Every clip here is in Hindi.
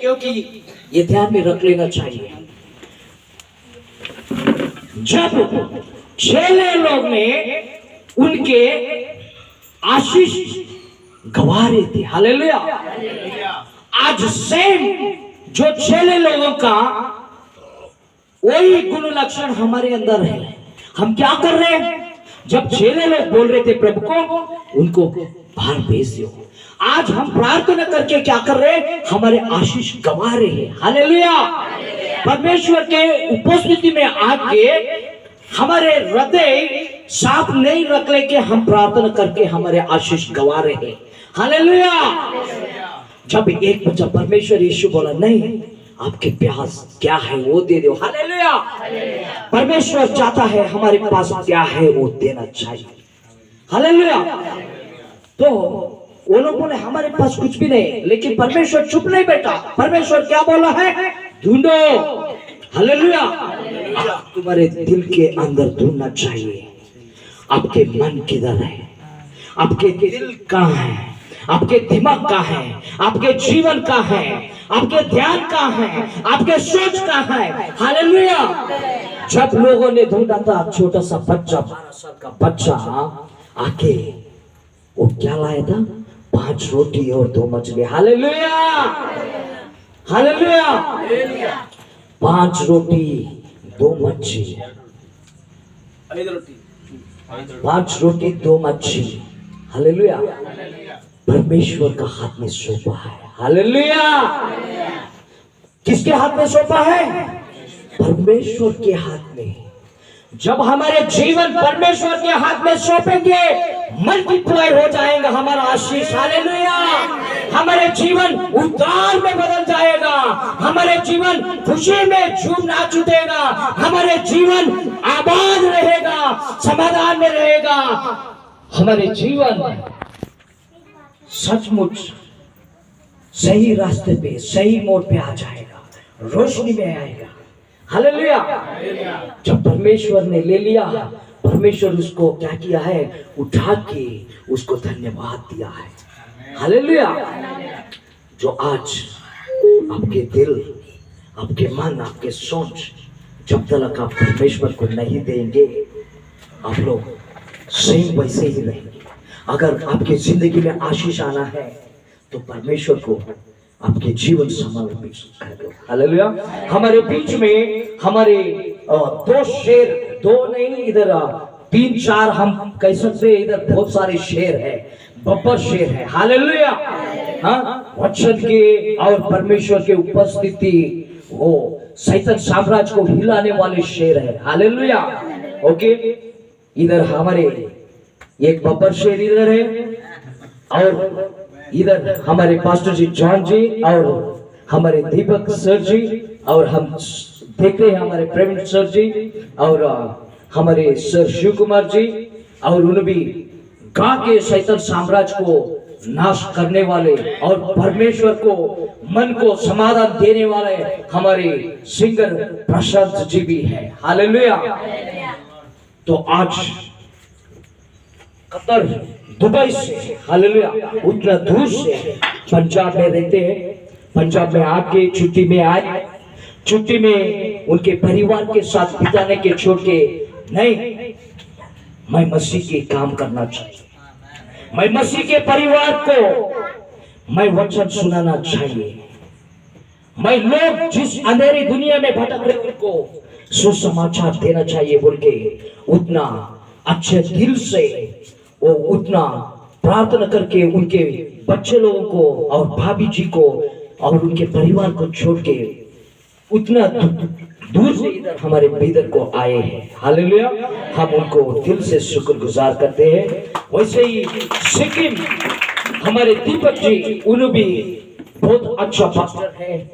क्योंकि ये ध्यान में रख लेना चाहिए, जब चेले लोग ने उनके आशीष गवा रहे थे, हालेलुया। आज सेम जो चेले लोगों का वही गुण लक्षण हमारे अंदर है। हम क्या कर रहे हैं? जब चेले लोग बोल रहे थे प्रभु को उनको बाहर भेज दो, आज हम प्रार्थना करके क्या कर रहे हैं? हमारे आशीष गवा रहे हैं, हालेलुया। परमेश्वर के उपस्थिति में आके हमारे हृदय साफ नहीं रख लेके हम प्रार्थना करके हमारे आशीष गवा रहे हैं, हालेलुया। जब एक बच्चा परमेश्वर यीशु बोला नहीं, आपके प्यास क्या है वो दे दो, हालेलुया। परमेश्वर चाहता है हमारे पास क्या है वो देना चाहिए, हालेलुया। तो वो लोग बोले हमारे पास कुछ भी नहीं, लेकिन परमेश्वर चुप नहीं बैठा। परमेश्वर क्या बोला है? ढूंढो, हालेलुया। तुम्हारे दिल के अंदर ढूंढना चाहिए, आपके मन किधर है, आपके दिल कहाँ है, आपके दिमाग कहाँ है, आपके जीवन कहाँ है, आपके ध्यान कहाँ है, आपके सोच कहाँ है, हालेलुया। जब लोगों ने ढूंढा था, छोटा सा बच्चा 12 साल का बच्चा आके वो क्या लाया था? 5 रोटी और 2 मछली, हालेलुया, हालेलुया। 5 रोटी 2 मछली, 5 रोटी 2 मछली, हालेलुया। परमेश्वर का हाथ में सौंपा है, हालेलुया। किसके हाथ में सौंपा है? परमेश्वर के हाथ में। जब हमारे जीवन परमेश्वर के हाथ में सौंपेंगे, मल्टीप्लाई हो जाएगा हमारा आशीष, हालेलुया। हमारे जीवन उद्धार में बदल जाएगा, हमारे जीवन खुशी में झूम नाच उठेगा, हमारे जीवन आबाद रहेगा, समाधान में रहेगा, हमारे जीवन सचमुच सही रास्ते पे, सही मोड़ पे आ जाएगा, रोशनी में आएगा, हालेलुया। जब परमेश्वर ने ले लिया, परमेश्वर उसको क्या किया है? उठा के उसको धन्यवाद दिया है, हालेलुया। जो आज आपके दिल, आपके मन, आपके सोच जब तक आप परमेश्वर को नहीं देंगे, आप लोग सेम वैसे ही रहेंगे। अगर आपकी जिंदगी में आशीष आना है तो परमेश्वर को आपके जीवन समर्पित कर दो, हालेलुया। हमारे बीच में हमारे 2 शेर, 2 नहीं, इधर 3-4 हम कह सकते, इधर बहुत सारे शेर है, बब्बर शेर है, हालेलुया। हाँ, वचन के और परमेश्वर के उपस्थिति वो शैतान साम्राज्य को हिलाने वाले शेर है, हालेलुया। ओके, इधर हमारे एक बब्बर शेर इधर है, और इधर हमारे पास्टर जी जॉन जी और हमारे दीपक सर जी, और हम देखते हैं हमारे प्रवीण सर जी और हमारे सर शिव कुमार जी, और उन्हें भी गा के शैतान साम्राज्य को नाश करने वाले और परमेश्वर को मन को समाधान देने वाले हमारे सिंगर प्रशांत जी भी है, हालेलुया। तो आज कतर, दुबई से, हालेलुया, उतना दूर से पंजाब में रहते हैं। पंजाब में आके छुट्टी में आए, छुट्टी में उनके परिवार के साथ बिताने के छोड़ के नहीं, मैं मसीह के काम करना चाहिए, मैं मसीह के परिवार को मैं वचन सुनाना चाहिए, मैं लोग जिस अंधेरी दुनिया में भटक रहे उनको सुसमाचार देना चाहिए बोल के उतना अच्छे दिल से वो उतना प्रार्थना करके उनके बच्चे लोगों को और भाभी जी को और उनके परिवार को छोड़ के उतना दूर से इधर हमारे बीदर को आए हैं, हालेलुया। हम उनको दिल से शुक्रगुजार करते हैं। वैसे ही सिक्किम हमारे दीपक जी, उन्हें भी बहुत अच्छा पास्टर है,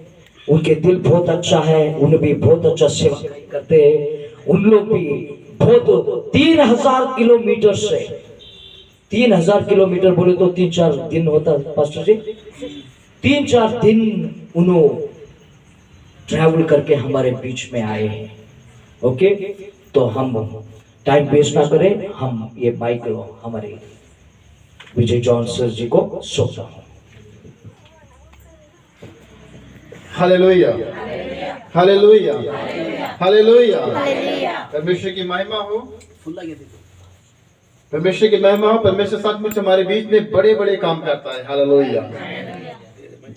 उनके दिल बहुत अच्छा है, उन्हें भी बहुत अच्छा सेवा करते हैं। उन लोग भी बहुत 3000 किलोमीटर से, 3000 किलोमीटर बोले तो 3-4 दिन होता है पास्टर जी, 3-4 दिन उन्होंने ट्रैवल करके हमारे बीच में आए हैं। ओके, तो हम टाइम वेस्ट ना करें, हम ये माइक हमारे विजय जॉन सर जी को सौंपता हूं। Hallelujah, hallelujah, hallelujah. परमेश्वर की महिमा हो, परमेश्वर की महिमा हो। परमेश्वर सचमुच हमारे बीच में बड़े बड़े काम करता है। हालेलुया।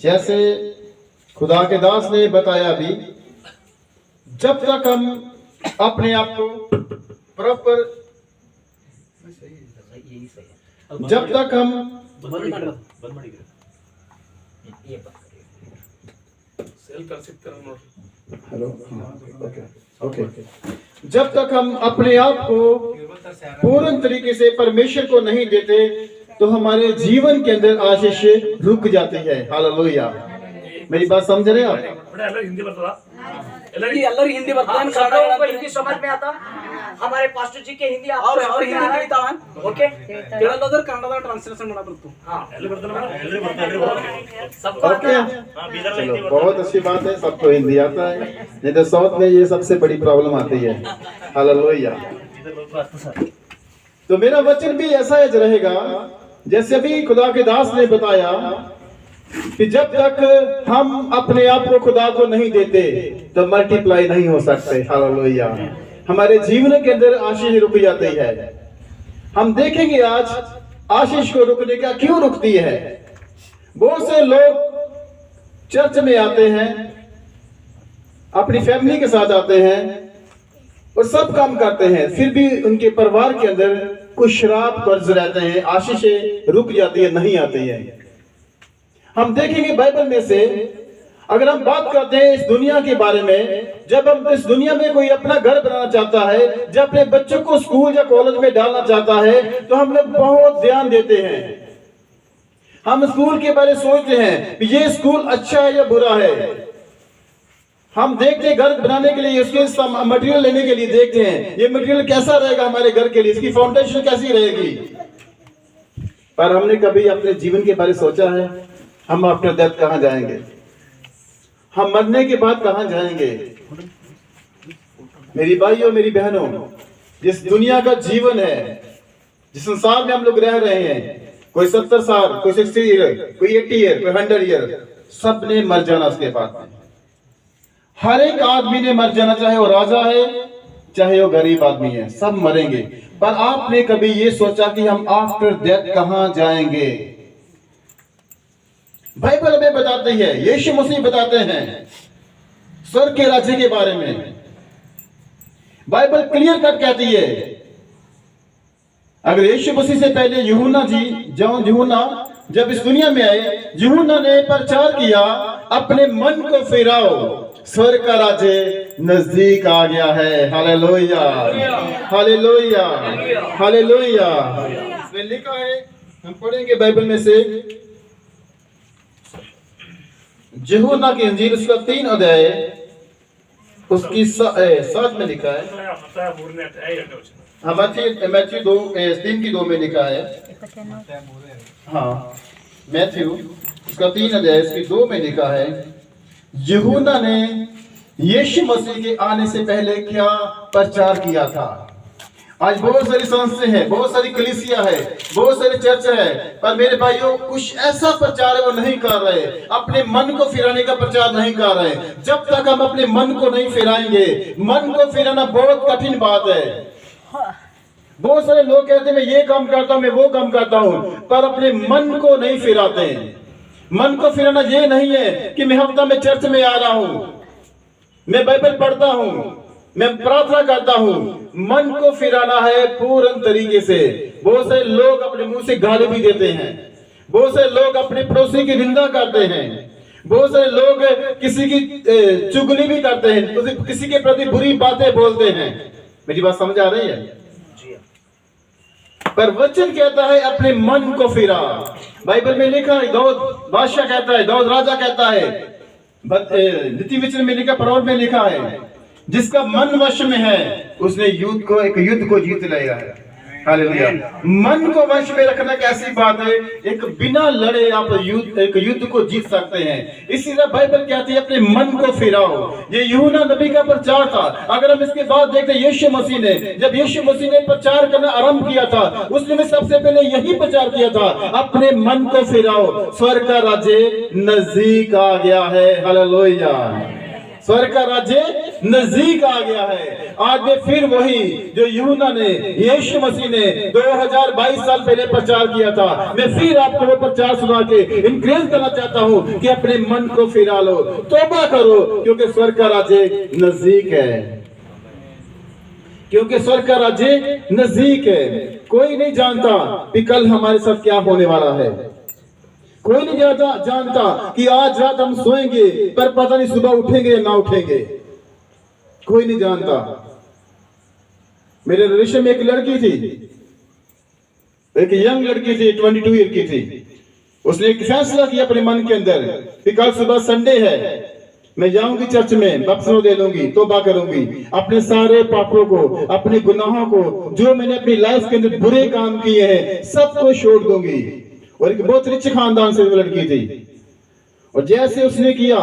जैसे खुदा के दास ने बताया भी, जब तक हम अपने आप को प्रॉपर, जब तक हम जब तक हम अपने आप को पूर्ण तरीके से परमेश्वर को नहीं देते तो हमारे जीवन के अंदर आशीष रुक जाती है। हालेलुया। मेरी बात समझ रहे हैं आप? ಎಲ್ಲರೂ ಹಿಂದಿ ಬರ್ತದೆ, ಹಿಂದಿ समझ में आता। हमारे पास्टर जी के हिंदी और हिंदी ತಿಳಿತಾವ? ओके, ಕೇಳೋದ್ರ ಕನ್ನಡದ ಟ್ರಾನ್ಸ್ಲೇಷನ್ ಮಾಡಬೇಕು। हां ओके, चलो बहुत अच्छी बात है, सबको हिंदी आता है। नहीं तो साउथ में ये सबसे बड़ी प्रॉब्लम आती है। हालेलुया। तो मेरा वचन भी ऐसा ही रहेगा जैसे अभी खुदा के दास ने बताया कि जब तक हम अपने आप को खुदा को नहीं देते तो मल्टीप्लाई नहीं हो सकते। हालेलुया। हमारे जीवन के अंदर आशीष रुक जाती है। हम देखेंगे आज आशीष को रुकने का क्यों रुकती है। बहुत से लोग चर्च में आते हैं, अपनी फैमिली के साथ आते हैं और सब काम करते हैं, फिर भी उनके परिवार के अंदर कुछ श्राप कर्ज रहते हैं, आशीषें रुक जाती है, नहीं आती है। हम देखेंगे बाइबल में से, अगर हम बात करते हैं इस दुनिया के बारे में, जब हम इस दुनिया में कोई अपना घर बनाना चाहता है, जब अपने बच्चों को स्कूल या कॉलेज में डालना चाहता है, तो हम लोग बहुत ध्यान देते हैं। हम स्कूल के बारे में सोचते हैं कि ये स्कूल अच्छा है या बुरा है। हम देखते हैं घर बनाने के लिए, उसके मटेरियल लेने के लिए देखते हैं, ये मटेरियल कैसा रहेगा हमारे घर के लिए, इसकी फाउंडेशन कैसी रहेगी। पर हमने कभी अपने जीवन के बारे में सोचा है, हम आफ्टर डेथ कहां जाएंगे, हम मरने के बाद कहां जाएंगे। मेरी भाइयों, मेरी बहनों, जिस दुनिया का जीवन है, जिस संसार में हम लोग रह रहे हैं, कोई 70 साल, कोई 60 ईयर, कोई 80 ईयर, कोई 100 ईयर, सब ने मर जाना उसके बाद। हर एक आदमी ने मर जाना, चाहे वो राजा है चाहे वो गरीब आदमी है, सब मरेंगे। पर आपने कभी ये सोचा कि हम आफ्टर डेथ कहां जाएंगे। बाइबल हमें बताती है, यीशु मसीह बताते हैं स्वर्ग के राज्य के बारे में। बाइबल क्लियर कट कहती है, अगर यीशु मसीह से पहले यूहन्ना जब इस दुनिया में आए, यूहन्ना ने प्रचार किया, अपने मन को फिराओ, स्वर्ग का राज्य नजदीक आ गया है। Hallelujah, hallelujah, hallelujah. इसमें लिखा है, हम पढ़ेंगे बाइबल में से, यूहन्ना की इंजील उसका 3 अध्याय उसकी 7 में लिखा है। मैथ्यू 3:2 में लिखा है। हाँ, मैथ्यू उसका 3 अध्याय उसकी 2 में लिखा है, यूहन्ना ने यीशु मसीह के आने से पहले क्या प्रचार किया था। आज बहुत सारी संस्थाएं हैं, बहुत सारी कलीसिया है, बहुत सारे चर्च है, पर मेरे भाइयों कुछ ऐसा प्रचार है वो नहीं कर रहे, अपने मन को फिराने का प्रचार नहीं कर रहे। जब तक हम अपने मन को नहीं फिराएंगे, मन को फिराना बहुत कठिन बात है। बहुत सारे लोग कहते हैं मैं ये काम करता हूं, मैं वो काम करता हूं, पर अपने मन को नहीं फिराते। मन को फिराना ये नहीं है कि मैं हफ्ता में चर्च में आ रहा हूं, मैं बाइबल पढ़ता हूं, मैं प्रार्थना करता हूं। मन को फिराना है पूर्ण तरीके से। बहुत सारे लोग अपने मुंह से गाली भी देते हैं, बहुत सारे लोग अपने पड़ोसी की निंदा करते हैं, बहुत सारे लोग किसी की चुगली भी करते हैं, किसी के प्रति बुरी बातें बोलते हैं। मेरी बात समझ आ रही है? पर वचन कहता है अपने मन को फिरा। बाइबल में लिखा है, दाऊद बादशाह कहता है, दाऊद राजा कहता है, नीति वचन में लिखा, प्रवर्ब में लिखा है, जिसका मन वश में है उसने एक युद्ध को जीत लिया है। हालेलुया। मन को वश में रखना कैसी बात है, एक बिना लड़े आप एक युद्ध को जीत सकते हैं। इसी तरह बाइबल कहती है अपने मन को फिराओ। ये यूहन्ना नबी का प्रचार था। अगर हम इसके बाद देखते हैं यीशु मसीह ने, जब यीशु मसीह ने प्रचार करना आरंभ किया था, उसने सबसे पहले यही प्रचार किया था, अपने मन को फिराओ, स्वर्ग का राज्य नजदीक आ गया है। हालेलुया, स्वर्ग का राज्य नजदीक आ गया है। आज में फिर वही जो यूहन्ना ने, यीशु मसीह ने 2022 साल पहले प्रचार किया था, मैं फिर आपको वो प्रचार सुना के इंकरेज करना चाहता हूं कि अपने मन को फिरा लो, तौबा करो, क्योंकि स्वर्ग का राज्य नजदीक है। क्योंकि स्वर्ग का राज्य नजदीक है। कोई नहीं जानता कि कल हमारे साथ क्या होने वाला है। कोई नहीं जानता कि आज रात हम सोएंगे पर पता नहीं सुबह उठेंगे या ना उठेंगे। कोई नहीं जानता। मेरे रिलेशन में एक लड़की थी, एक यंग लड़की थी, 22 ईयर की थी। उसने एक फैसला किया अपने मन के अंदर कि कल सुबह संडे है, मैं जाऊंगी चर्च में, बपतिस्मा ले लूंगी, तौबा करूंगी, अपने सारे पापों को, अपने गुनाहों को, जो मैंने अपनी लाइफ के अंदर बुरे काम किए हैं, सबको छोड़ दूंगी। और एक बहुत रिच खानदान से वो लड़की थी। और जैसे उसने किया,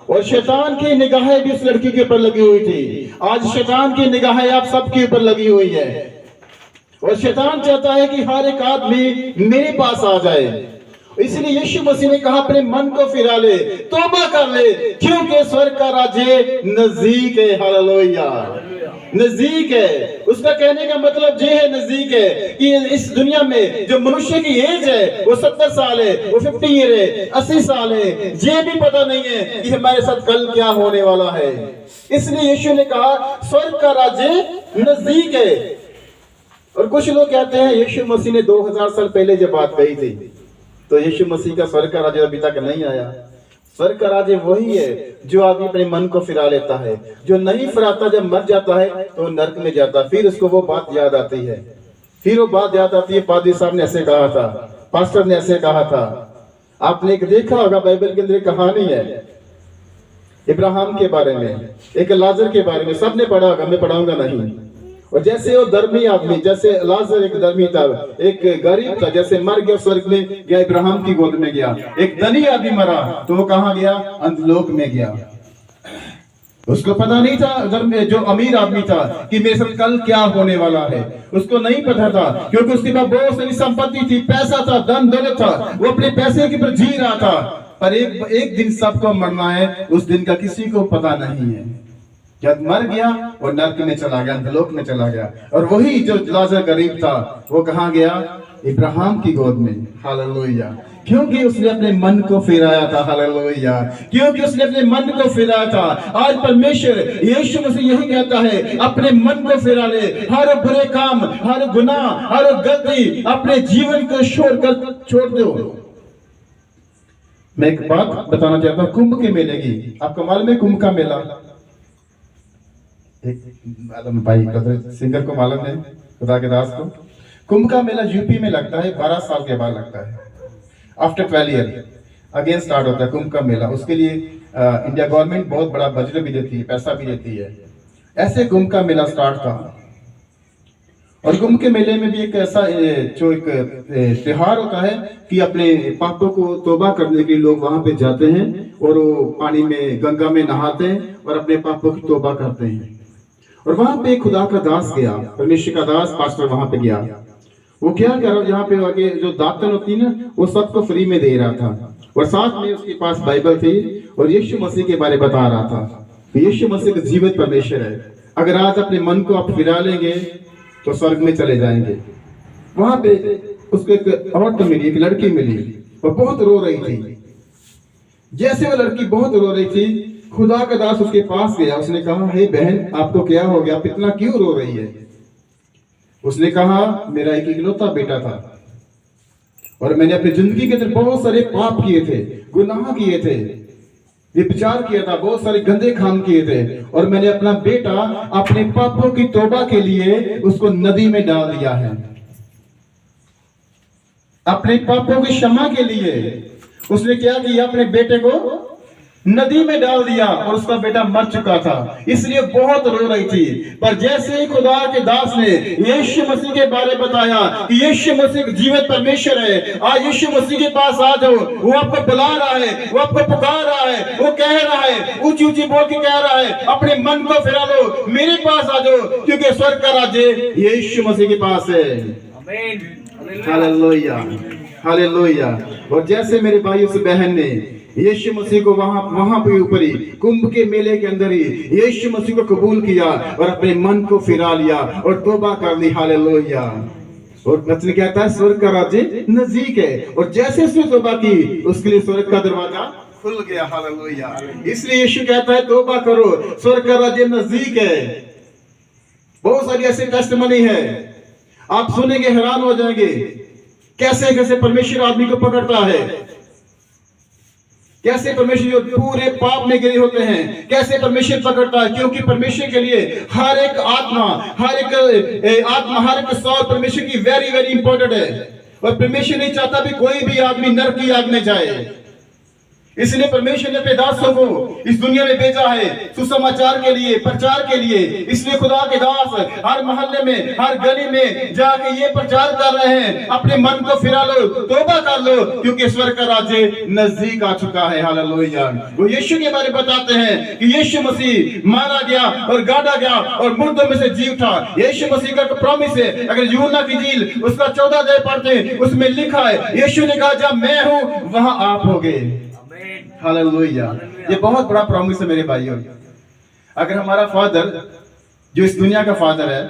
और शैतान की निगाहें भी उस लड़की के ऊपर लगी हुई थी। आज शैतान की निगाहें आप सबके ऊपर लगी हुई है। और शैतान चाहता है कि हर एक आदमी मेरे पास आ जाए। इसलिए यीशु मसीह ने कहा अपने मन को फिरा ले, तौबा कर ले, क्योंकि स्वर्ग का राज्य नजदीक है। हालेलुया, नजदीक है। उसका कहने का मतलब ये है, नजदीक है कि इस दुनिया में जो मनुष्य की एज है वो 70 साल है, वो 50 ईयर है, 80 साल है। ये भी पता नहीं है कि हमारे साथ कल क्या होने वाला है। इसलिए यीशु ने कहा स्वर्ग का राज्य नजदीक है। और कुछ लोग कहते हैं यीशु मसीह ने 2000 साल पहले जब बात कही थी, तो यीशु मसीह का स्वर्ग का राज्य अभी तक नहीं आया। स्वर्ग का राज्य वही है जो आदमी अपने मन को फिरा लेता है। जो नहीं फिराता, जब मर जाता है तो नरक में जाता है। फिर उसको वो बात याद आती है, फिर वो बात याद आती है, पादरी साहब ने ऐसे कहा था, पास्टर ने ऐसे कहा था। आपने एक देखा होगा, बाइबल के अंदर कहानी है इब्राहिम के बारे में, एक लाजर के बारे में, सबने पढ़ा होगा, मैं पढ़ाऊंगा नहीं। और जैसे वो धर्मी आदमी, जैसे लाजर एक धर्मी था, एक गरीब था, जैसे मर गया स्वर्ग में गया, इब्राहिम की गोद में गया। एक धनी आदमी मरा तो वो कहाँ गया? अंतलोक में गया। उसको पता नहीं था, जो अमीर आदमी था, कि मेरे साथ कल क्या होने वाला है। उसको नहीं पता था, क्योंकि उसके पास बहुत सारी संपत्ति थी, पैसा था, धन दौलत था, वो अपने पैसे के ऊपर जी रहा था। पर एक दिन सबको मरना है, उस दिन का किसी को पता नहीं है। जब मर गया और नरक में चला गया, अंधलोक में चला गया। और वही जो लाजर गरीब था, वो कहाँ गया? इब्राहिम की गोद में। हालेलुया, क्योंकि उसने अपने मन को फिराया था। हालेलुया, क्योंकि उसने अपने मन को फिराया था। आज परमेश्वर यीशु मसीह यही कहता है, अपने मन को फिरा ले, हर बुरे काम, हर गुनाह, हर गलती अपने जीवन को छोड़ दो। मैं एक बात बताना चाहता हूँ कुंभ के मेले की। आपको मालूम है कुंभ का मेला? मालूम भाई, सिंगर को मालूम है, खुदा के दास को। कुंभ का मेला यूपी में लगता है, 12 साल के बाद लगता है। आफ्टर 12 ईयर अगेन स्टार्ट होता है कुंभ का मेला। उसके लिए इंडिया गवर्नमेंट बहुत बड़ा बजट भी देती है, पैसा भी देती है। ऐसे कुंभ का मेला स्टार्ट था। और कुंभ के मेले में भी एक ऐसा जो एक त्योहार होता है कि अपने पापों को तौबा करने के लिए लोग वहां पे जाते हैं और वो पानी में, गंगा में नहाते हैं और अपने पापों की तौबा करते हैं। और वहां पे खुदा का दास गया, परमेश्वर का दास पास्टर वहां पे गया। वो क्या कर रहा, यहाँ पे आगे जो दातन होती है ना, वो सबको फ्री में दे रहा था। और साथ में उसके पास बाइबल थी और यीशु मसीह के बारे बता रहा था। यीशु मसीह का जीवित परमेश्वर है। अगर आज अपने मन को आप फिरा लेंगे तो स्वर्ग में चले जाएंगे। वहां पे उसको एक औरत मिली, एक लड़की मिली, और बहुत रो रही थी। जैसे वो लड़की बहुत रो रही थी, खुदा का दास उसके पास गया। उसने कहा, हे बहन, आपको क्या हो गया? आप इतना क्यों रो रही है? उसने कहा, मेरा एक इकलौता बेटा था और मैंने अपनी जिंदगी के अंदर बहुत सारे पाप किए थे, गुनाह किए थे, व्यभिचार किया था, बहुत सारे गंदे काम किए थे। और मैंने अपना बेटा अपने पापों की तौबा के लिए उसको नदी में डाल दिया है। अपने पापों की क्षमा के लिए उसने क्या किया? अपने बेटे को नदी में डाल दिया और उसका बेटा मर चुका था, इसलिए बहुत रो रही थी। पर जैसे ही खुदा के दास ने यीशु मसीह के बारे में बताया कि यीशु मसीह जीवित परमेश्वर है, आज यीशु मसीह के पास आ जाओ, वो आपको बुला रहा है, वो आपको पुकार रहा है, वो कह रहा है, ऊंची ऊंची बोल के कह रहा है, अपने मन को फिरा लो, मेरे पास आ जाओ, क्योंकि स्वर्ग का राज्य यीशु मसीह के पास है। Hallelujah, hallelujah. और जैसे मेरे भाई उस बहन ने यीशु मसीह को वहां पे ऊपर ही कुंभ के मेले के अंदर ही यीशु मसीह को कबूल किया और अपने मन को फिरा लिया और तौबा कर ली। हालेलुया। और वचन कहता है स्वर्ग का राज्य नजदीक है, और जैसे उसने तौबा की उसके लिए स्वर्ग का दरवाजा खुल गया। हालेलुया। इसलिए यीशु कहता है तौबा करो, स्वर्ग का राज्य नजदीक है। बहुत सारी ऐसी टेस्टिमनी है, आप सुनेंगे हैरान हो जाएंगे, कैसे कैसे परमेश्वर आदमी को पकड़ता है, कैसे परमेश्वर जो पूरे पाप में गिरे होते हैं, कैसे परमेश्वर पकड़ता है, क्योंकि परमेश्वर के लिए हर एक आत्मा, हर एक सौल परमेश्वर की वेरी वेरी इंपॉर्टेंट है। और परमेश्वर नहीं चाहता भी कोई भी आदमी नरक की आग में जाए, इसलिए परमेश्वर ने अपने दासों को इस दुनिया में भेजा है सुसमाचार के लिए, प्रचार के लिए। इसलिए खुदा के दास हर मोहल्ले में, हर गली में जाके ये प्रचार कर रहे हैं, अपने मन को फिरा लो, तौबा कर लो, क्योंकि स्वर्ग का राज्य नजदीक आ चुका है। हालेलुया। वो यीशु के बारे में बताते हैं कि यीशु मसीह मारा गया और गाड़ा गया और मुर्दों में से जी उठा। यीशु मसीह का प्रॉमिस है, अगर यूहन्ना की इंजील उसका 14 अध्याय पढ़ते हैं, उसमें लिखा है यीशु ने कहा जहां मैं हूं वहां आप होगे। हालेलुया। ये बहुत बड़ा प्रॉमिस है मेरे भाइयों। अगर हमारा फादर जो इस दुनिया का फादर है,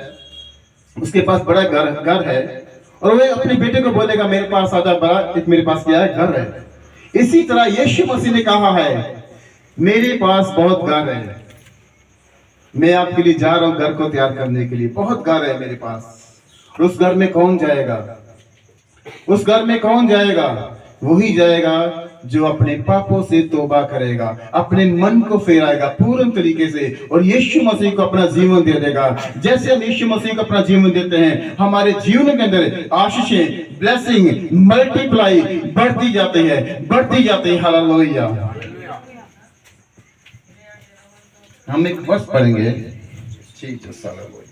उसके पास बड़ा घर है और वह अपने बेटे को बोलेगा मेरे पास आधा बड़ा एक मेरे पास क्या है, घर है। इसी तरह यीशु मसीह ने कहा है मेरे पास बहुत घर है, मैं आपके लिए जा रहा हूं घर को तैयार करने के लिए, बहुत घर है मेरे पास। उस घर में कौन जाएगा? उस घर में कौन जाएगा? वही जाएगा जो अपने पापों से तौबा करेगा, अपने मन को फेराएगा पूर्ण तरीके से और यीशु मसीह को अपना जीवन दे देगा। जैसे हम यीशु मसीह को अपना जीवन देते हैं, हमारे जीवन के अंदर आशीषें, ब्लेसिंग, मल्टीप्लाई बढ़ती जाती है, बढ़ती जाती है। हालेलुया। हम एक वर्ष पढ़ेंगे, ठीक है,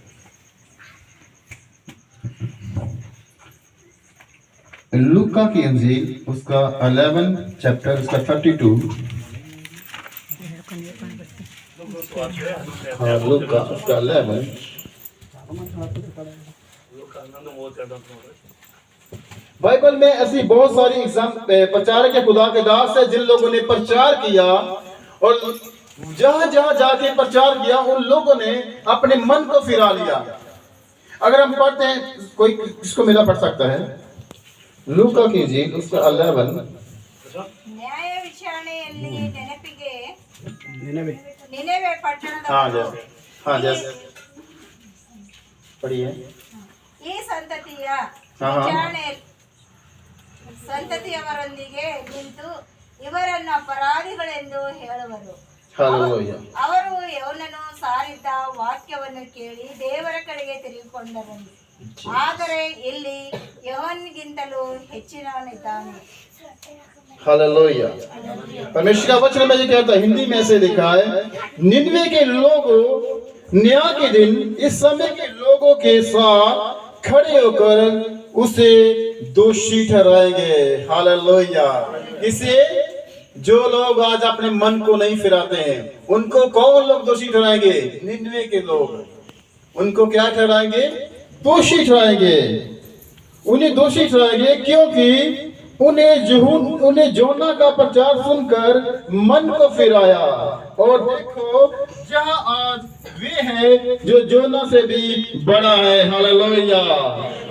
लूका की इंजील उसका 11 चैप्टर उसका 32। हाँ, लूका उसका 11। बाइबल में ऐसी बहुत सारी प्रचारक या खुदा के दास है जिन लोगों ने प्रचार किया और जहां जहां जाके प्रचार किया उन लोगों ने अपने मन को फिरा लिया। अगर हम पढ़ते हैं, कोई किसको मिला पढ़ सकता है? लूका की इंजील उसका 11। ನ್ಯಾಯ ವಿಚಾರಣೆಯಲ್ಲಿ ನೆನಪಿಗೆ ನಿನೆವೆ ಪಟ್ಟಣದ पढ़िए। ಈ ಸಂತತಿಯವರೊಂದಿಗೆ ನಿಂತು ಇವರನ್ನು ಅಪರಾಧಿಗಳೆಂದು ಹೇಳುವರು. ಅವರು ಯವನನು ಸಾರಿದ್ದ ವಾಕ್ಯವನ್ನು ಕೇಳಿ ದೇವರ ಕಡೆಗೆ ತಿರುಗಿಕೊಂಡರು. ಆದರೆ ಇಲ್ಲಿ ಯವನಿಗಿಂತಲೂ ಹೆಚ್ಚಿನವನಿದ್ದಾನೆ। हालेलुया। परमेश्वर का वचन में ये कहता है, हिंदी में ऐसे लिखा है, निन्वे के लोगों न्याय के दिन इस समय के लोगों के साथ खड़े होकर उसे दोषी ठहराएंगे। हालेलुया। इसे जो लोग आज अपने मन को नहीं फिराते हैं उनको कौन लोग दोषी ठहराएंगे? निन्वे के लोग उनको क्या ठहराएंगे? दोषी ठहराएंगे। उन्हें दोषी ठहराएंगे क्योंकि उन्हें जोना का प्रचार सुनकर मन को फिराया। और देखो जहां आज वे हैं जो जोना से भी बड़ा है। हालेलुया।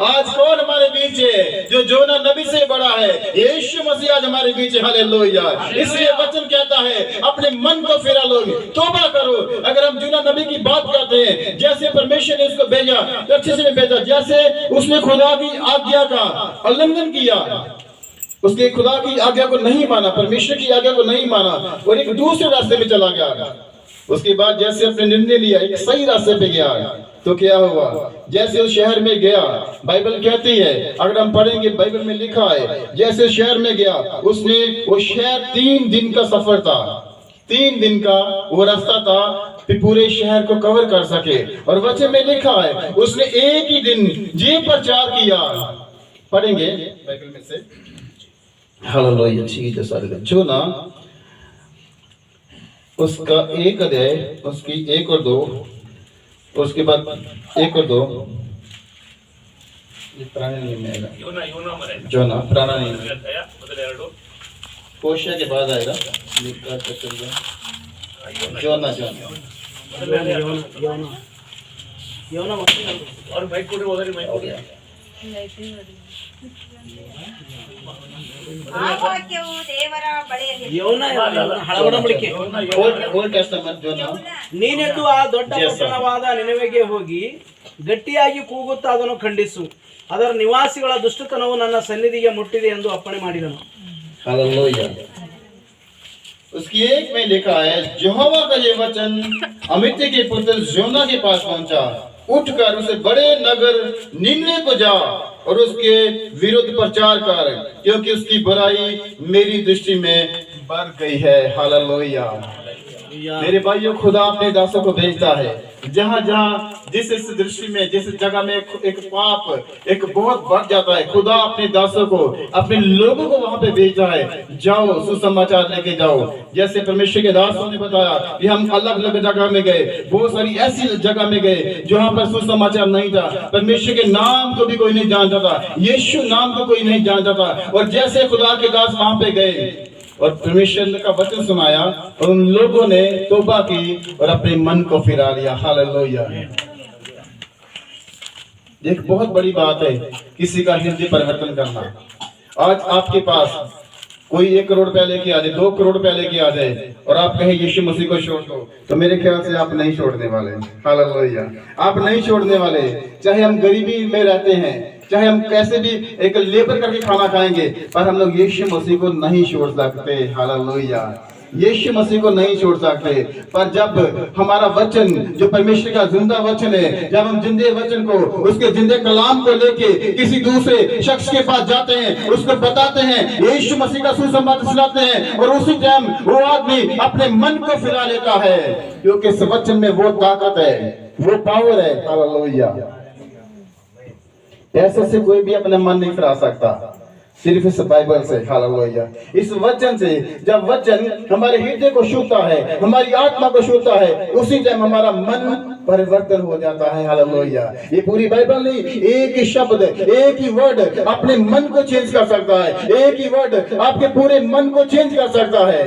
आज कौन हमारे बीच है जो जोना नबी से बड़ा है? यीशु मसीह आज हमारे बीच है। हालेलुया। इसलिए वचन कहता है अपने मन को फिरा लो, तौबा करो। अगर हम जोना नबी की बात करते हैं, जैसे परमेश्वर ने उसको भेजा, अच्छे से भेजा, जैसे उसने खुदा की आज्ञा का उल्लंघन किया, उसके खुदा की आज्ञा को नहीं माना, परमेश्वर की आज्ञा को नहीं माना और एक दूसरे रास्ते में चला गया। उसके बाद जैसे अपने निर्णय लिया, एक सही रास्ते पे गया, तो क्या हुआ? जैसे उस शहर में गया, बाइबल कहती है, अगर हम पढ़ेंगे बाइबल में लिखा है, जैसे शहर में गया उसने, वो शहर 3 दिन का सफर था। 3 दिन का वो रास्ता था कि पूरे शहर को कवर कर सके। और वचन में लिखा है उसने एक ही दिन ये प्रचार किया। पढ़ेंगे बाइबल में से। हालेलुया, ठीक है सारे। जो ना उसका 1 अध्याय, उसकी 1 और 2, उसके बाद 1 और 2 ये पुराने नियम में आएगा। जो ना पुराना नियम होशिया के बाद आएगा। जो ना ಆ ವಾಕ್ಯವು ದೇವರ ಬಳಿಯಲ್ಲಿ ಹಳವಡಂಬಡಿಕೆ. ಓಲ್ಡ್ ಟೆಸ್ಟಮೆಂಟ್ जो ना ನೀನೆದ್ದು ಆ ದೊಡ್ಡ ಪಟ್ಟಣವಾದ ನಿನೆವೆಗೆ ಹೋಗಿ ಗಟ್ಟಿಯಾಗಿ ಕೂಗುತ್ತಾ ಅದನ್ನು ಖಂಡಿಸು. ಅದರ ನಿವಾಸಿಗಳ ದುಷ್ಟತನವು ನನ್ನ ಸನ್ನಿಧಿಗೆ ಮುಟ್ಟಿದೆ ಎಂದು ಅಪ್ಪಣೆ ಮಾಡಿದನು. हालेलुया। उसकी 1 में लिखा है यहोवा का ये वचन अमित्य के पुत्र योना के पास पहुंचा, उठकर उसे बड़े नगर निन्वे को जा और उसके विरुद्ध प्रचार कर, क्योंकि उसकी बुराई मेरी दृष्टि में बढ़ गई है। हालेलुया। मेरे भाइयों, खुदा अपने दासों को भेजता है जहां जहां जिस दृष्टि में जिस जगह में एक पाप एक बहुत बढ़ जाता है, खुदा अपने दासों को अपने लोगों को वहां पे भेजता है। जाओ सुसमाचार लेके जाओ। जैसे परमेश्वर के दासों ने बताया कि हम अलग अलग जगह में गए, बहुत सारी ऐसी जगह में गए जहां पर सुसमाचार नहीं था। परमेश्वर के नाम को भी कोई नहीं जानता था, यीशु नाम को कोई नहीं जानता था। और जैसे खुदा के दास वहां पे गए और परमेश्वर का वचन सुनाया और उन लोगों ने तौबा की और अपने मन को फिरा लिया। हालेलुया। एक बहुत बड़ी बात है किसी का हृदय परिवर्तन करना। आज आपके पास कोई 1 करोड़ रुपया लेके आ जाए, 2 करोड़ रुपया लेके आ जाए और आप कहें यीशु मसीह को छोड़ दो, तो मेरे ख्याल से आप नहीं छोड़ने वाले। हालेलुया। आप नहीं छोड़ने वाले। चाहे हम गरीबी में रहते हैं, चाहे हम कैसे भी एक लेबर करके खाना खाएंगे, पर हम लोग यीशु मसीह को नहीं छोड़ सकते। हालेलुया। यीशु मसीह को नहीं छोड़ सकते। पर जब हमारा वचन जो परमेश्वर का जिंदा वचन है, जब हम जिंदे वचन को उसके जिंदे कलाम को लेके किसी दूसरे शख्स के पास जाते हैं, उसको बताते हैं, यीशु मसीह का सुसमाचार सुनाते हैं, और उसी टाइम वो आदमी अपने मन को फिरा लेता है, क्योंकि इस वचन में वो ताकत है, वो पावर है। हालेलुया। ऐसे से कोई भी अपना मन नहीं फिरा सकता, सिर्फ इस बाइबल से। हालेलुया। इस वचन से जब वचन हमारे हृदय को छूता है, हमारी आत्मा को छूता है, उसी टाइम हमारा मन परिवर्तन हो जाता है। हालेलुया। ये पूरी बाइबल नहीं, एक ही शब्द, एक ही वर्ड अपने मन को चेंज कर सकता है। एक ही वर्ड आपके पूरे मन को चेंज कर सकता है।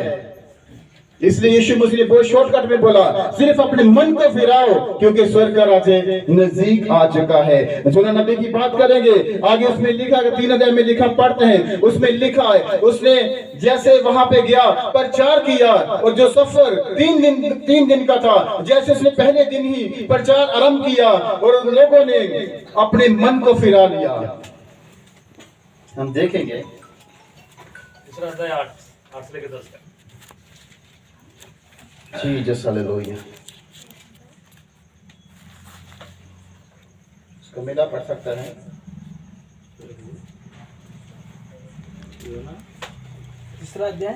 इसलिए यीशु मसीह ने बहुत शॉर्टकट में बोला, सिर्फ अपने मन को फिराओ, क्योंकि स्वर्ग का राज्य नजदीक आ चुका है। जोना नबी की बात करेंगे आगे, उसमें लिखा है 3 अध्याय में लिखा, पढ़ते हैं, उसमें लिखा है उसने जैसे वहां पे गया, प्रचार किया, और जो सफर 3 दिन का था, जैसे उसने पहले दिन ही प्रचार आरंभ किया और उन लोगों ने अपने मन को फिरा लिया। हम देखेंगे जीसस। हालेलुया। इसको मिला पढ़ सकता है। तीसरा अध्याय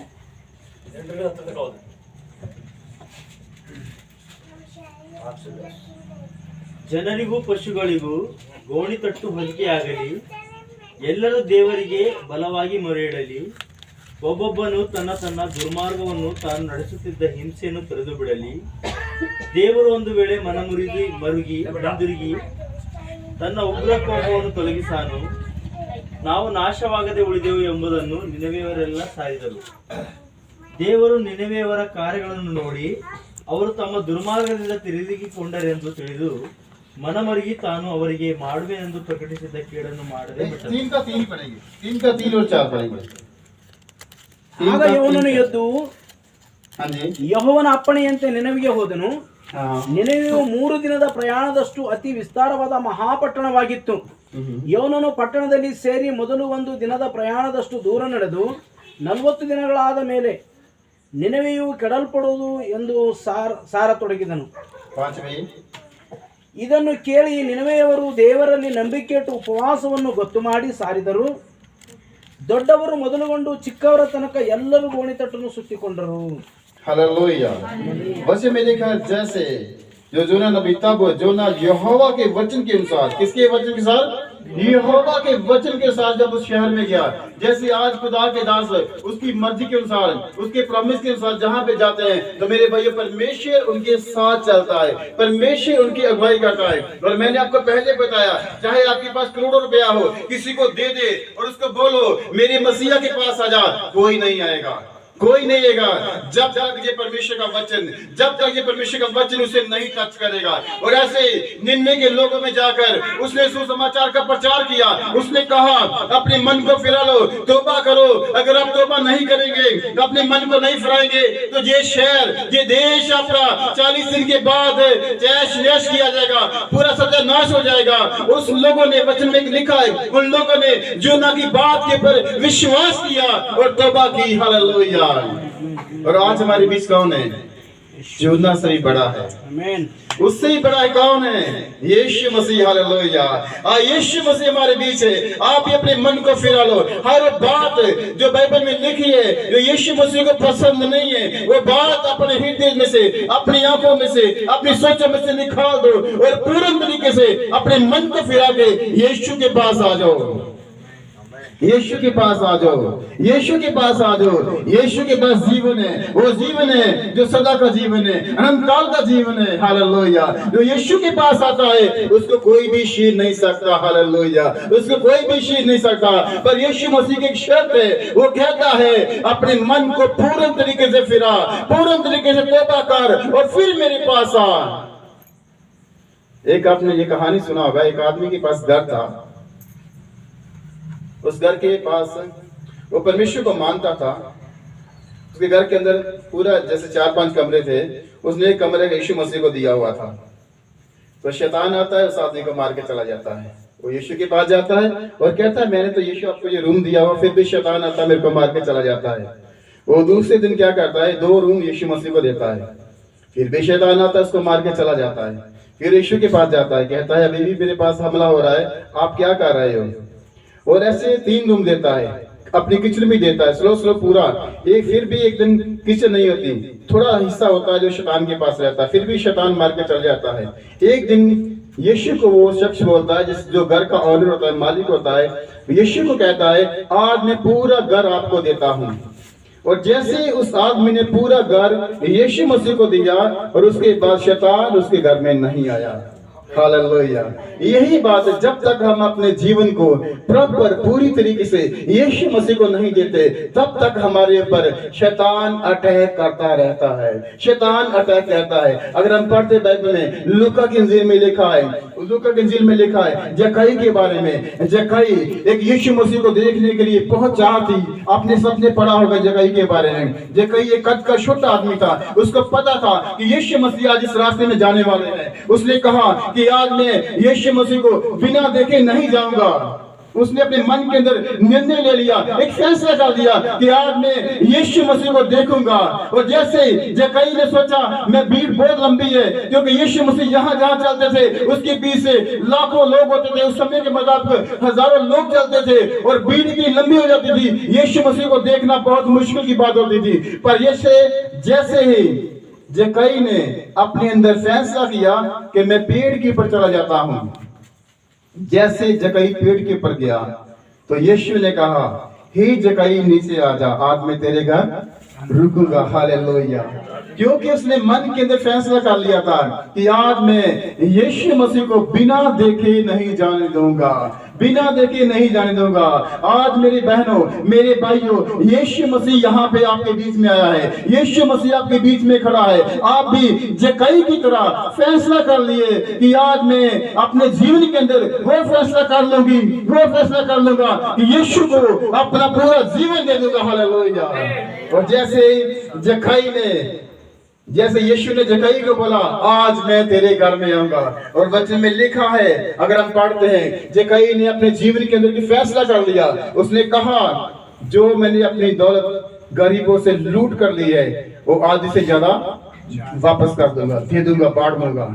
ಜನರಿಗೂ ಪಶುಗಳಿಗೂ ಗೋಣಿತಟ್ಟು ಹೊದಿಕೆಯಾಗಲಿ, ಎಲ್ಲರೂ ದೇವರಿಗೆ ಬಲವಾಗಿ ಮೊರೆಯಿಡಲಿ. ಒಬ್ಬೊಬ್ಬನು ತನ್ನ ತನ್ನ ದುರ್ಮಾರ್ಗವನ್ನು ತಾನು ನಡೆಸುತ್ತಿದ್ದ ಹಿಂಸೆಯನ್ನು ತೊರೆದು ಬಿಡಲಿ. ದೇವರು ಒಂದು ವೇಳೆ ಮರುಗಿ ಹಿಂದಿರುಗಿ ತನ್ನ ಉಗ್ರಕೋಪವನ್ನು ತೊಲಗಿಸಾನು. ನಾವು ನಾಶವಾಗದೆ ಉಳಿದೆವು ಎಂಬುದನ್ನು ನಿನೆವೆಯವರೆಲ್ಲ ಸಾರಿದರು. ದೇವರು ನಿನೆವೆಯವರ ಕಾರ್ಯಗಳನ್ನು ನೋಡಿ ಅವರು ತಮ್ಮ ದುರ್ಮಾರ್ಗದಿಂದ ತಿರುಗಿಕೊಂಡರೆಂದು ತಿಳಿದು ಮನಮರುಗಿ ತಾನು ಅವರಿಗೆ ಮಾಡುವೆನೆಂದು ಪ್ರಕಟಿಸಿದ್ದ ಕೇಡನ್ನು ಮಾಡದೆ ಬಿಟ್ಟನು. 3 का 3 पढ़ेंगे, 3 का 3 और 4 पढ़ेंगे। ಆಗ ಯೋನನು ಎದ್ದು हाँ जी। ಯೆಹೋವನ ಅಪ್ಪಣೆಯಂತೆ ನಿನೆವೆಗೆ ಹೋದನು. ನಿನೆವೆಯು 3 ದಿನದ ಪ್ರಯಾಣದಷ್ಟು ಅತಿ ವಿಸ್ತಾರವಾದ ಮಹಾಪಟ್ಟಣವಾಗಿತ್ತು. ಯೋನನು ಪಟ್ಟಣದಲ್ಲಿ ಸೇರಿ ಮೊದಲು 1 ದಿನದ ಪ್ರಯಾಣದಷ್ಟು ದೂರ ನಡೆದು 40 ದಿನಗಳಾದ ಮೇಲೆ ನಿನೆವೆಯು ಕೆಡಲ್ಪಡುವುದು ಎಂದು ಸಾರತೊಡಗಿದನು. ಇದನ್ನು ಕೇಳಿ ನಿನೆವೆಯವರು ದೇವರಲ್ಲಿ ನಂಬಿಕೆಯಿಟ್ಟು ಉಪವಾಸವನ್ನು ಗೊತ್ತು ಮಾಡಿ ಸಾರಿದರು. ದೊಡ್ಡವರು ಮೊದಲುಗೊಂಡು ಚಿಕ್ಕವರ ತನಕ ಎಲ್ಲರೂ ಗೋಣಿತಟ್ಟನ್ನು ಸುತ್ತಿಕೊಂಡರು. हालेलुया। वैसे में देखा जैसे जो जोना नबी तब जोना यहोवा के वचन के अनुसार, किसके वचन के साथ? यहोवा के वचन के साथ जब उस शहर में गया, जैसे आज खुदा के दास उसकी मर्जी के अनुसार, उसके प्रॉमिस के अनुसार जहां पे जाते हैं, तो मेरे भाइयों परमेश्वर उनके साथ चलता है, परमेश्वर उनकी अगुवाई करता है। और मैंने आपको पहले बताया, चाहे आपके पास करोड़ों रुपया हो, किसी को दे दे और उसको बोलो मेरे मसीहा के पास आ जा, कोई नहीं आएगा, कोई नहीं आएगा जब तक ये परमेश्वर का वचन, जब तक ये परमेश्वर का वचन उसे नहीं टच करेगा। और ऐसे निन्ने के लोगों में जाकर उसने सुसमाचार का प्रचार किया। उसने कहा अपने मन को फिरा लो, तौबा करो। अगर आप तौबा नहीं करेंगे, अपने मन को नहीं फिराएंगे, तो ये शहर, ये देश आपका 40 दिन के बाद तहस नहस किया जाएगा, पूरा सत्यानाश हो जाएगा। उस लोगों ने वचन में लिखा है, उन लोगों ने जोना की बात के ऊपर विश्वास किया और तौबा की। हालेलुया। और आज हमारे बीच कौन है? जोना से ही बड़ा है, आमीन। उससे ही बड़ा है कौन है? यीशु मसीह। हालेलुया। यीशु मसीह हमारे बीच है। आप ही अपने मन को फिरा लो। हर बात जो बाइबल में लिखी है, जो यीशु मसीह को पसंद नहीं है, वो बात अपने हृदय में से, अपनी आंखों में से, अपनी सोचों में से निकाल दो और पूर्ण तरीके से अपने मन को फिरा के यीशु के पास आ जाओ। यीशु के पास आ जाओ, यीशु के पास आ जाओ। यीशु के पास जीवन है, वो जीवन है जो सदा का जीवन है, अनंत काल का जीवन है। हालेलुया। जो यीशु के पास आता है उसको कोई भी छीन नहीं सकता। हालेलुया। उसको कोई भी छीन नहीं सकता। पर यीशु मसीह की एक शर्त है, वो कहता है अपने मन को पूर्ण तरीके से फिरा, पूर्ण तरीके से तौबा कर और फिर मेरे पास आ। एक आपने ये कहानी सुना होगा, एक आदमी के पास घर था। उस घर के पास वो परमेश्वर को मानता था। उसके घर के अंदर पूरा जैसे 4-5 कमरे थे, उसने एक कमरे यीशु मसीह को दिया हुआ था। तो शैतान आता है, उस आदमी को मार के चला जाता है। वो यीशु के पास जाता है और कहता है मैंने तो यीशु आपको ये रूम दिया हुआ, फिर भी शैतान आता है मेरे को मार के चला जाता है। वो दूसरे दिन क्या करता है, 2 रूम यीशु मसीह को देता है, फिर भी शैतान आता है, उसको मार के चला जाता है। फिर यीशु के पास जाता है, कहता है अभी भी मेरे पास हमला हो रहा है, आप क्या कर रहे हो? और ऐसे 3 रूम देता है, अपनी किचन भी देता है, स्लो पूरा। ये फिर भी एक दिन किचन नहीं होती, थोड़ा हिस्सा होता है जो शैतान के पास रहता है, फिर भी शैतान मार के चल जाता है। एक दिन यीशु को वो शख्स बोलता है, जो घर का ऑनर होता है, मालिक होता है, यीशु को कहता है आज मैं पूरा घर आपको देता हूँ। और जैसे उस आदमी ने पूरा घर यीशु मसीह को दिया और उसके बाद शैतान उसके घर में नहीं आया। हालेलुया। यही बात है, जब तक हम अपने जीवन को प्रॉपर पूरी तरीके से यीशु मसीह को नहीं देते, तब तक हमारे ऊपर शैतान अटैक करता रहता है, शैतान अटैक करता है। अगर हम पढ़ते बाइबल में, लूका की इंजील में लिखा है, लूका की इंजील में लिखा है जक्कई के बारे में। जक्कई एक यीशु मसीह को देखने के लिए बहुत चाह थी। आपने सबने पढ़ा होगा जक्कई के बारे में। जक्कई एक कद का छोटा आदमी था, उसको पता था कि यीशु मसीह आज इस रास्ते में जाने वाले हैं। उसने कहा कि आज मैं यीशु मसीह को बिना देखे नहीं जाऊंगा। उसने अपने मन के अंदर निर्णय ले लिया, एक फैसला कर दिया कि आज मैं यीशु मसीह को देखूंगा। और जैसे जक्कई ने सोचा, मैं भीड़ बहुत लंबी है, क्योंकि यीशु मसीह जहां जहां चलते थे उसके पीछे लाखों लोग होते थे। उस समय के मुताबिक हजारों लोग चलते थे और भीड़ इतनी लंबी हो जाती थी, यीशु मसीह को देखना बहुत मुश्किल की बात होती थी। पर जैसे ही जक्कई ने अपने अंदर फैसला किया कि मैं पेड़ के ऊपर चला जाता हूं, जैसे जक्कई पेड़ के ऊपर गया तो यीशु ने कहा हे जक्कई नीचे आ जा, आज मैं तेरे घर रुकूंगा। हालेलुया। क्योंकि उसने मन के अंदर फैसला कर लिया था कि आज मैं यीशु मसीह को बिना देखे नहीं जाने दूंगा, बिना देखे नहीं जाने दूंगा। आज मेरी बहनों, मेरे भाइयों, यीशु मसीह यहाँ पे आपके बीच में आया है, यीशु मसीह आपके बीच में खड़ा है। आप भी जक्कई की तरह फैसला कर लिए कि आज मैं अपने जीवन के अंदर वो फैसला कर लूंगी, वो फैसला कर लूंगा कि यीशु को अपना पूरा जीवन दे दूंगा। हालेलुया। और जैसे यीशु ने जक्कई को बोला आज मैं तेरे घर में आऊंगा, और वचन में लिखा है, अगर हम पढ़ते हैं, जक्कई ने अपने जीवन के अंदर फैसला कर लिया। उसने कहा जो मैंने अपनी दौलत गरीबों से लूट कर ली है वो आधी से ज्यादा वापस कर दूंगा, दे दूंगा, बांट दूंगा।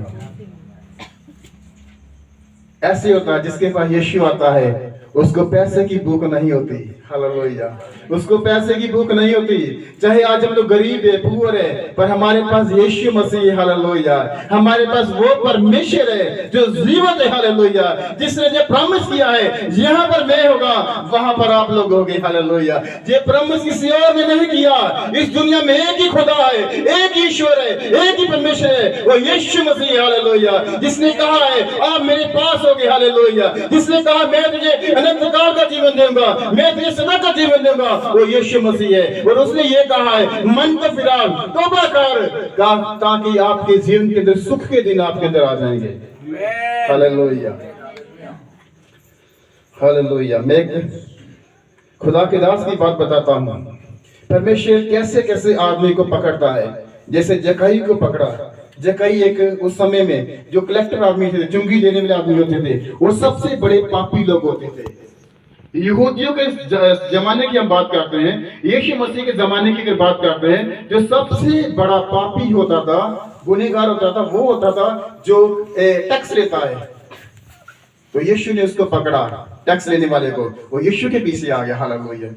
ऐसे होता है जिसके पास यीशु आता है उसको पैसे की भूख नहीं होती। हालेलुया। उसको पैसे की भूख नहीं होती। चाहे आज हम लोग गरीब है, पुअर है, पर हमारे पास यीशु मसीह है। हालेलुया। हमारे पास वो परमेश्वर है जो जीवित है। हालेलुया। जिसने जो प्रॉमिस किया है, यहाँ पर मैं होगा, वहां पर आप लोग होंगे। हालेलुया। ये प्रॉमिस किसी और ने नहीं किया। इस दुनिया में एक ही खुदा है, एक ईश्वर है, एक ही परमेश्वर है, वो यीशु मसीह है। हालेलुया। जिसने कहा है आप मेरे पास होगे। हालेलुया। जिसने कहा मैं तुझे अनंत काल का जीवन दूंगा, मैं तुझे सदा का जीवन दूंगा, वो यीशु मसीह है। और उसने ये कहा है मन को फिरा, तौबा कर, ताकि आपके जीवन के अंदर सुख के दिन आपके अंदर आ जाएंगे। हालेलुया। हालेलुया। मैं खुदा के दास की बात बताता हूँ। परमेश्वर कैसे कैसे आदमी को पकड़ता है। जैसे जक्कई को पकड़ा। जक्कई एक उस समय में जो कलेक्टर आदमी थे, चुंगी देने वाले आदमी होते थे, वो सबसे बड़े पापी लोग होते थे। यहूदियों के जमाने की हम बात करते हैं, यीशु मसीह के जमाने की अगर बात करते हैं, जो सबसे बड़ा पापी होता था, गुनहगार होता था, वो होता था जो टैक्स लेता है। तो यीशु ने उसको पकड़ा, टैक्स लेने वाले को। वो यीशु के पीछे आ गया। हालेलुया।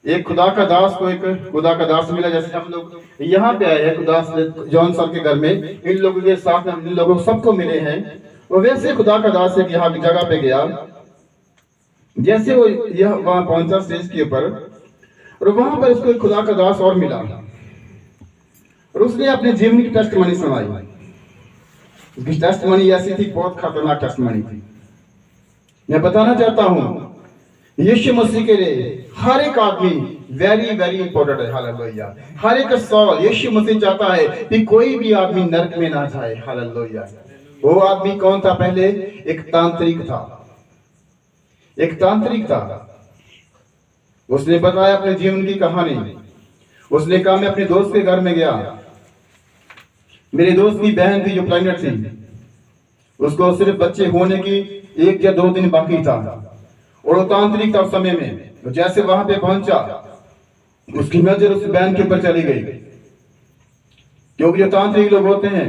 एक खुदा का दास को एक खुदा का दास मिला। जैसे हम लोग यहाँ पे आए हैं, खुदा जॉन साहब के घर में, इन लोगों के साथ इन लोगों सबको मिले हैं। और वैसे खुदा का दास एक यहाँ की जगह पे गया। जैसे वो यह वहां पहुंचा स्टेज के ऊपर, और वहां पर उसको एक खुदा का दास और मिला, और उसने अपने जीवन की टेस्टमनी सुनाई। उसकी टेस्टमनी ऐसी थी, बहुत खतरनाक टेस्टमनी थी। मैं बताना चाहता हूं, यीशु मसीह के लिए हर एक आदमी वेरी वेरी इंपॉर्टेंट है। हालेलुया। हर एक सवाल यीशु मसीह चाहता है कि कोई भी आदमी नरक में ना जाए। हालेलुया। वो आदमी कौन था? पहले एक तांत्रिक था। एक तांत्रिक था। उसने बताया अपने जीवन की कहानी। उसने कहा मैं अपने दोस्त के घर में गया, मेरे दोस्त की बहन थी जो प्रेग्नेंट थी, उसको सिर्फ बच्चे होने की 1 या 2 दिन बाकी था, और वो तांत्रिक था उस समय में। तो जैसे वहां पे पहुंचा, उसकी नजर उस बहन के ऊपर चली गई, क्योंकि जो तांत्रिक लोग होते हैं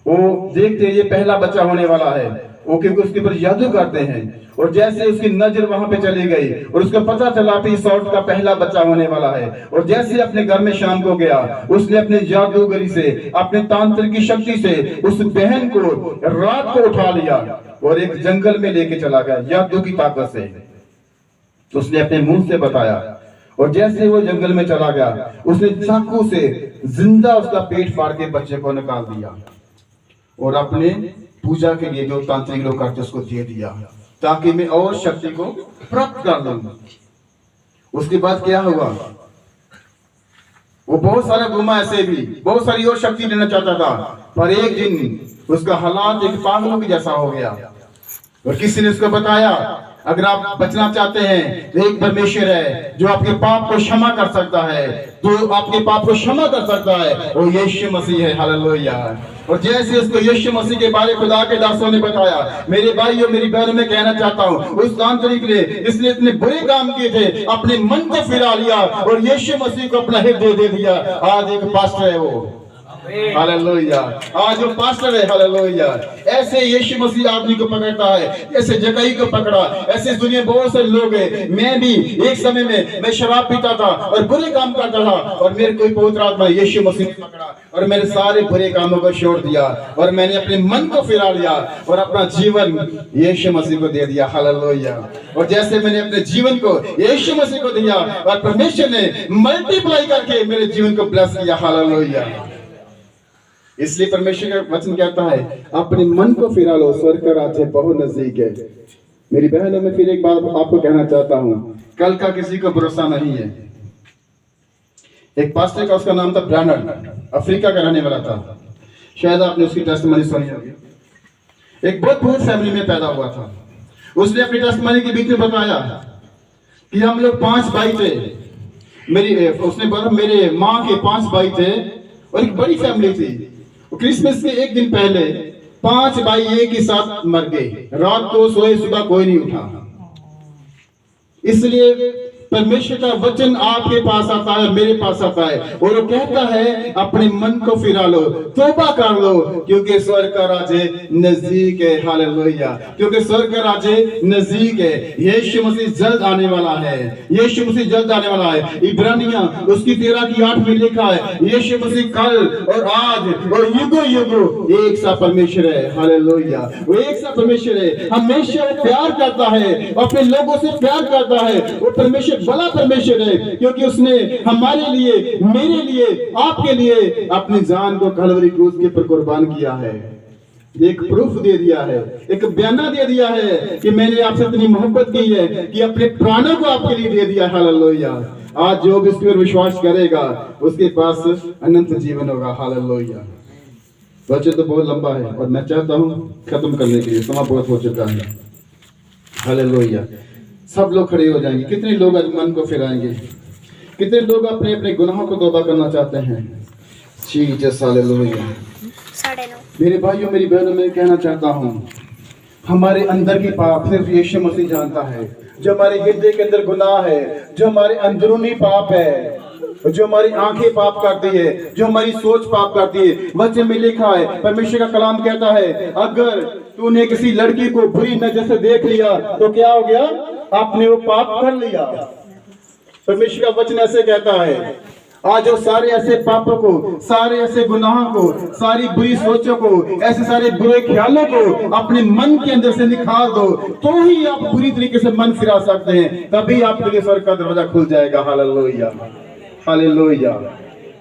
वो देखते हैं ये पहला बच्चा होने वाला है, वो क्योंकि उसके ऊपर जादू करते हैं। और जैसे उसकी नजर वहां पे चली गई और उसको पता चला कि इस औरत का पहला बच्चा होने वाला है, और जैसे अपने घर में शाम को गया, उसने अपने जादूगरी से, अपने तांत्रिक की शक्ति से उस बहन को रात को उठा लिया और एक जंगल में लेके चला गया जादू की ताकत से। तो उसने अपने मुंह से बताया, और जैसे वो जंगल में चला गया, उसने चाकू से जिंदा उसका पेट फाड़ के बच्चे को निकाल दिया और अपने पूजा के लिए जो तांत्रिक लोग करते उसको दे दिया, ताकि मैं और शक्ति को प्राप्त कर लूं। उसके बाद क्या हुआ? वो बहुत सारा घुमा, ऐसे भी बहुत सारी और शक्ति लेना चाहता था, पर एक दिन उसका हालात एक पागलों की जैसा हो गया। और किसी ने उसको बताया, अगर आप बचना चाहते हैं तो एक परमेश्वर है जो आपके पाप को क्षमा कर सकता है, जो आपके पाप को क्षमा कर सकता है, वो यीशु मसीह है। हालेलुया। और जैसे उसको यीशु मसीह के बारे खुदा के दासों ने बताया, मेरे भाई और मेरी बहनों में कहना चाहता हूँ, उस तांत्रिक ने जिसने इतने बुरे काम किए थे, अपने मन को फिरा लिया और यीशु मसीह को अपना हृदय दे दिया। आज एक पास्टर है वो। हालेलुया। आज वो पास्टर है। हालेलुया। ऐसे यीशु मसीह आदमी को पकड़ता है, ऐसे जक्कई को पकड़ा। ऐसे दुनिया बहुत से लोग हैं। मैं भी एक समय में मैं शराब पीता था और बुरे काम करता था, और मेरे कोई पवित्र आत्मा यीशु मसीह ने पकड़ा और मेरे सारे बुरे कामों को छोड़ दिया, और मैंने अपने मन को फिरा लिया और अपना जीवन यीशु मसीह को दे दिया। हालेलुया। और जैसे मैंने अपने जीवन को यीशु मसीह को दिया, और परमेश्वर ने मल्टीप्लाई करके मेरे जीवन को ब्लेस किया। हालेलुया। इसलिए परमेश्वर का वचन कहता है, अपने मन को फिरा लो, स्वर्ग का राज्य बहुत नजदीक है। मेरी बहनों में फिर एक बात आपको कहना चाहता हूं, कल का किसी को भरोसा नहीं है। एक पास्टर का, उसका नाम था ब्रैनर्ड, अफ्रीका का रहने वाला था। शायद आपने उसकी टेस्टमनी सुनी होगी। एक बहुत पुअर फैमिली में पैदा हुआ था। उसने अपनी टेस्टमनी के बीच में बताया कि हम लोग 5 भाई थे। उसने बोला मेरे माँ के 5 भाई थे और एक बड़ी फैमिली थी। क्रिसमस के एक दिन पहले 5 भाई एक ही साथ मर गए। रात को सोए, सुबह कोई नहीं उठा। इसलिए परमेश्वर का वचन आपके पास आता है, मेरे पास आता है, और वो कहता है अपने मन को फिरा लो, तौबा कर लो, क्योंकि स्वर्ग का राज्य नजदीक है। हालेलुया, क्योंकि स्वर्ग का राज्य नजदीक है। यीशु मसीह जल्द आने वाला है, यीशु मसीह जल्द आने वाला है। इब्रानियां उसकी 13:8 में लिखा है, यीशु मसीह कल और आज और युगों युगों एक सा परमेश्वर है। हालेलुया, वो एक सा परमेश्वर है, हमेशा प्यार करता है, अपने लोगों से प्यार करता है। वो परमेश्वर बड़ा परमेश्वर है, क्योंकि उसने हमारे लिए, मेरे लिए, आपके लिए अपनी जान को कलवरी क्रूस के ऊपर कुर्बान किया है। एक प्रूफ दे दिया है, एक बयाना दे दिया है कि मैंने आपसे इतनी मोहब्बत की है कि अपने प्राणों को आपके लिए दे दिया। हालेलुया, आज जो भी इस पर विश्वास करेगा उसके पास अनंत जीवन होगा। हालेलुया। वचन तो बहुत लंबा है और मैं चाहता हूं खत्म करने के लिए, समय बहुत हो चुका है। हालेलुया, सब लोग खड़े हो जाएंगे। कितने लोग आज मन को फिराएंगे, कितने लोग अपने अपने गुनाहों को तौबा करना चाहते हैं। Jesus, hallelujah. मेरे भाइयों, मेरी बहनों, मैं कहना चाहता हूं, हमारे अंदर की पाप सिर्फ यीशु मसीह जानता है। जो हमारे हृदय के अंदर गुनाह है, जो हमारे अंदरूनी पाप है, जो हमारी आंखें पाप करती है, जो हमारी सोच पाप करती है, वचन में लिखा है, परमेश्वर का कलाम कहता है, अगर तूने किसी लड़की को बुरी नजर से देख लिया तो क्या हो गया, आपने वो पाप कर लिया। परमेश्वर का वचन ऐसे कहता है। आज वो सारे ऐसे पापों को, सारे ऐसे गुनाहों को, सारी बुरी सोचों को, ऐसे सारे बुरे ख्यालों को अपने मन के अंदर से निकाल दो, तो ही आप पूरी तरीके से मन फिरा सकते हैं। तभी आपके लिए स्वर्ग का दरवाजा खुल जाएगा। Hallelujah, hallelujah,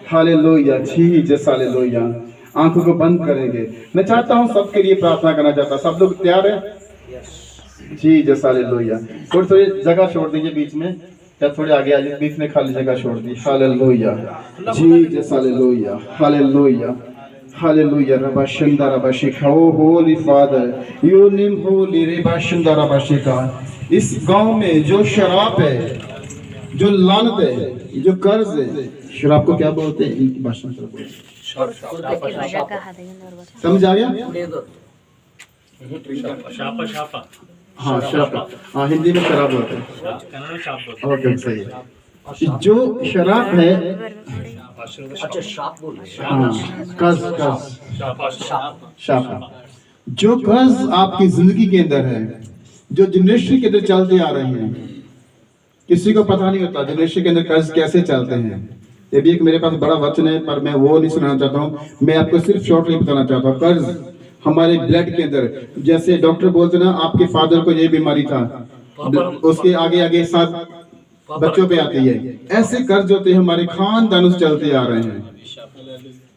hallelujah. Jesus, hallelujah. आंखों को बंद करेंगे। मैं चाहता हूं सबके लिए प्रार्थना करना चाहता हूं। सब लोग तैयार हैं? Jesus, hallelujah. थोड़ी थोड़ी जगह छोड़ दीजिए बीच में, या थोड़े आगे आ जाइए, बीच में खाली जगह छोड़ दी। Hallelujah, Jesus, hallelujah, hallelujah, hallelujah. रबा शंदा रबा शिखा, O holy father, your name holy. रबा शंदा रबा शिखा। इस गांव में जो शराब है, जो लानत है, जो कर्ज है, शराब को क्या बोलते हैं इनकी भाषा में? समझ आ गया? शापा शापा, हाँ शराब, हाँ हिंदी में शराब बोलते हैं। ओके, सही है। जो शराब है, अच्छा शाप बोल रहे हैं। हाँ, कर्ज, शापा। जो कर्ज आपकी जिंदगी के अंदर है, जो जनरेशन के अंदर चलते आ रहे हैं, किसी को पता नहीं होता जनरेशन के अंदर कर्ज कैसे चलते हैं। ये भी एक मेरे पास बड़ा वचन है, पर मैं वो नहीं सुनाना चाहता हूँ। मैं आपको सिर्फ शॉर्टली बताना चाहता हूँ। कर्ज हमारे ब्लड के अंदर, जैसे डॉक्टर बोलते ना, आपके फादर को ये बीमारी था, उसके आगे आगे 7 बच्चों पे आती है। ऐसे कर्ज होते हैं हमारे खानदानों से चलते आ रहे हैं,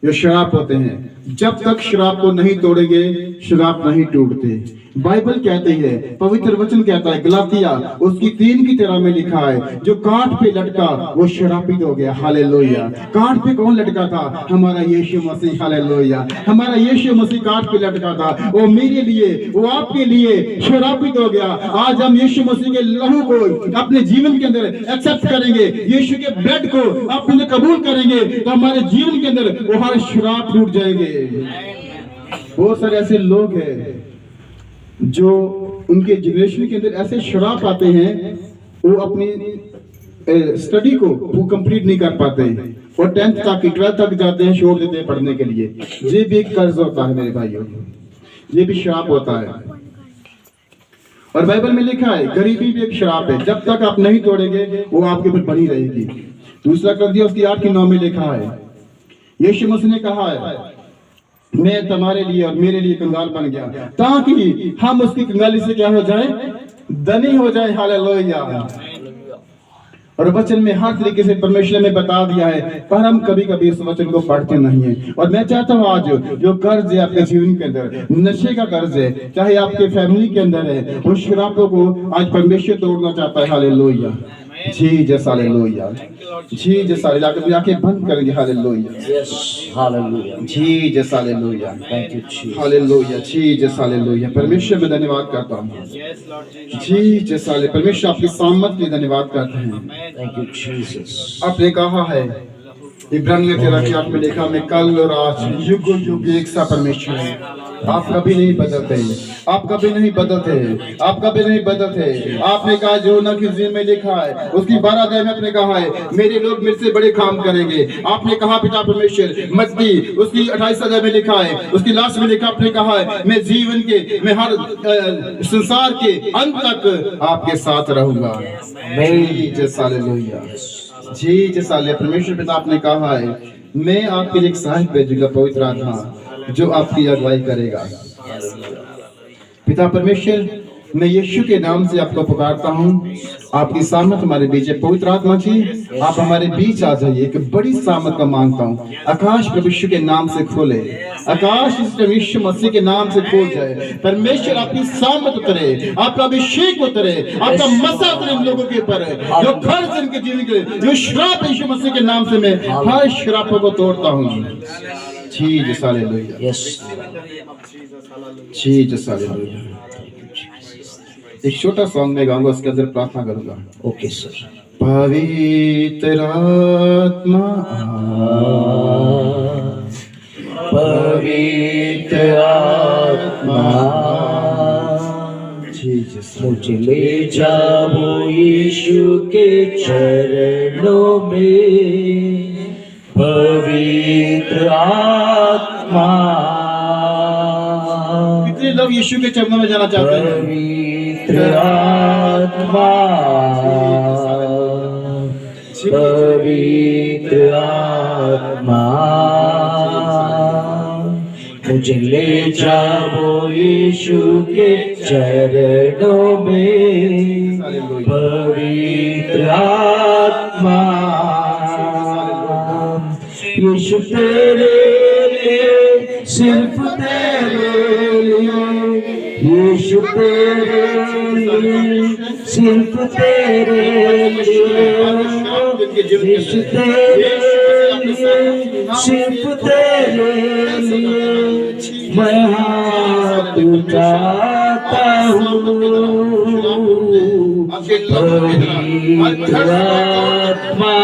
जो शराब होते हैं। जब तक शराब को नहीं तोड़ेंगे, शराब नहीं टूटते। बाइबल कहती है, पवित्र वचन कहता है, गलातिया उसकी 3 की तरह में लिखा है, जो कांट पे लटका वो शराबित हो गया। हालेलुया। कांट पे कौन लटका था? हमारा यीशु मसीह। हालेलुया। हमारा यीशु मसीह कांट पे लटका था। वो मेरे लिए, वो आपके लिए शराबित हो गया। आज हम यीशु मसीह के लहू को अपने जीवन के अंदर एक्सेप्ट करेंगे, यीशु के ब्लड को अपने कबूल करेंगे, तो हमारे जीवन के अंदर वो हर शराब टूट जाएंगे। बहुत सारे ऐसे लोग हैं जो उनके जनरेशन के अंदर ऐसे शराब आते हैं, वो अपनी स्टडी को कंप्लीट नहीं कर पाते हैं, और 10th तक 12th तक जाते हैं, छोड़ देते हैं पढ़ने के लिए। ये भी एक कर्ज होता है मेरे भाइयों, ये भी शराब होता है। और बाइबल में लिखा है, गरीबी भी एक शराब है, जब तक आप नहीं तोड़ेंगे वो आपके ऊपर बनी रहेगी। दूसरा Corinthians उसकी 8:9 में लिखा है, यीशु मसीह ने कहा है, मैं तुम्हारे लिए और मेरे लिए कंगाल बन गया, ताकि हम उसकी कंगाली से क्या हो जाए, धनी हो जाए। हालेलुया। और वचन में हर तरीके से परमेश्वर ने बता दिया है, पर हम कभी कभी इस वचन को पढ़ते नहीं है। और मैं चाहता हूँ आज जो कर्ज है आपके जीवन के अंदर, नशे का कर्ज है, चाहे आपके फैमिली के अंदर है, उस शराबों को आज परमेश्वर तोड़ना चाहता है। Hallelujah, Jesus, hallelujah, Jesus, hallelujah. आंखें बंद करेंगे। Hallelujah, yes, hallelujah, Jesus, hallelujah, thank you Jesus, hallelujah, Jesus, hallelujah. परमेश्वर में धन्यवाद करता हूँ। Jesus, hallelujah. परमेश्वर आपकी सामर्थ के धन्यवाद करते हैं। Thank you Jesus. आपने कहा है इब्रानियों 13 की 8 में लिखा, मैं कल और आज युग युग एक सा परमेश्वर है। आप कभी नहीं बदलते, आप कभी नहीं बदलते, आप कभी नहीं बदलते। आपने कहा जो ना की जिन में लिखा है, उसकी 12 अध्याय में आपने कहा है मेरे लोग मेरे से बड़े काम करेंगे। आपने कहा पिता परमेश्वर, मत्ती उसकी 28 अध्याय में लिखा है, उसकी लास्ट में लिखा, आपने कहा है मैं जीवन के, मैं हर संसार के अंत तक आपके साथ रहूंगा। Jesus hallelujah, Jesus hallelujah. परमेश्वर पिता आपने कहा है मैं आपके लिए एक सहायक भेजूंगा, पवित्र आत्मा जो आपकी अगुवाई करेगा। पिता परमेश्वर, मैं यीशु के नाम से आपको पुकारता हूँ, आपकी सामत हमारे बीच है। पवित्र आत्मा जी आप हमारे बीच आ जाइए। एक बड़ी सामत का मांगता हूँ, आकाश प्रभु यीशु के नाम से खोले, आकाश यीशु मसीह के नाम से खोल जाए। परमेश्वर आपकी सामत उतरे, आपका अभिषेक उतरे, आपका मसा उतरे उन लोगों के ऊपर जो घर से उनके जीवन के जो श्राप यीशु मसीह के नाम से मैं हर श्रापों को तोड़ता हूँ। Jesus hallelujah, Jesus hallelujah. एक छोटा सॉन्ग में गाऊंगा, उसके अंदर प्रार्थना करूंगा। Okay sir. पवित्र आत्मा, पवित्र आत्मा मुझे ले जाओ यीशु के चरणों में। पवित्र आत्मा, कितने लोग यीशु के चरणों में जाना चाहते हैं? पवित्र आत्मा, पवित्र आत्मा मुझे ले जाओ यीशु के चरणों में। पवित्र आत्मा, यीशु तेरे लिए, सिर्फ तेरे लिए, यीशु तेरे लिए, सिर्फ तेरे लिए, यीशु तेरे लिए, सिर्फ तेरे लिए मैं हाथ उठाता हूँ। पवित्र आत्मा,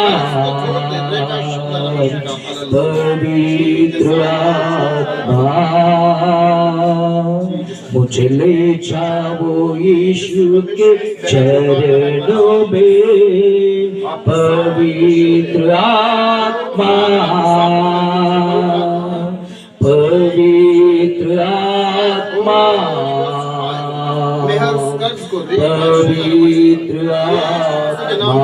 पवित्र आत्मा मुझे ले जाओ यीशु के चरणों में। पवित्र आत्मा, पवित्र आत्मा, पवित्र आत्मा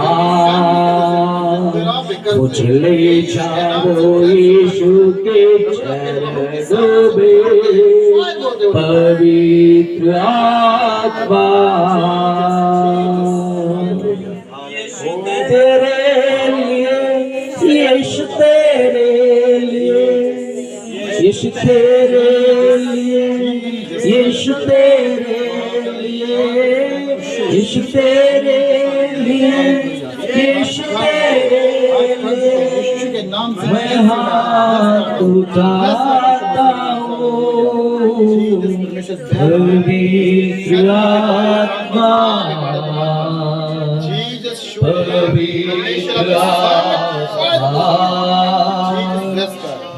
मुझे ले जाओ यीशु के चरणों में। पवित्र आत्मा, तेरे लिए, यीशु तेरे लिए, यीशु तेरे लिए, यीशु तेरे लिए, यीशु तेरे लिए, यीशु तेरे लिए मैं हाथ उठाता हूँ। पवित्र आत्मा, पवित्र आत्मा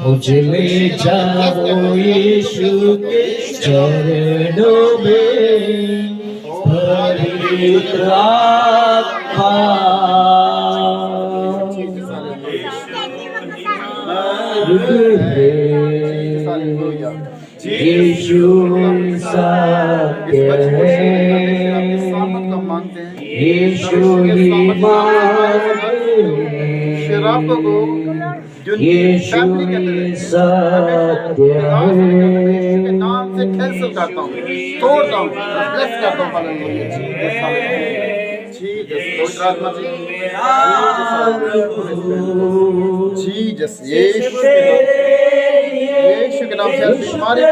मुझे ले जाओ यीशु के चरणों में। पवित्र आत्मा, यीशु सत्य है, यीशु ही मार्ग है, यीशु ही सत्य है। नाम से कैंसिल करता हूँ, तोड़ता हूँ, ब्लेस करता हूँ। हालेलुया, जीसस आत्मा जीसस, यीशु के नाम से बीमारी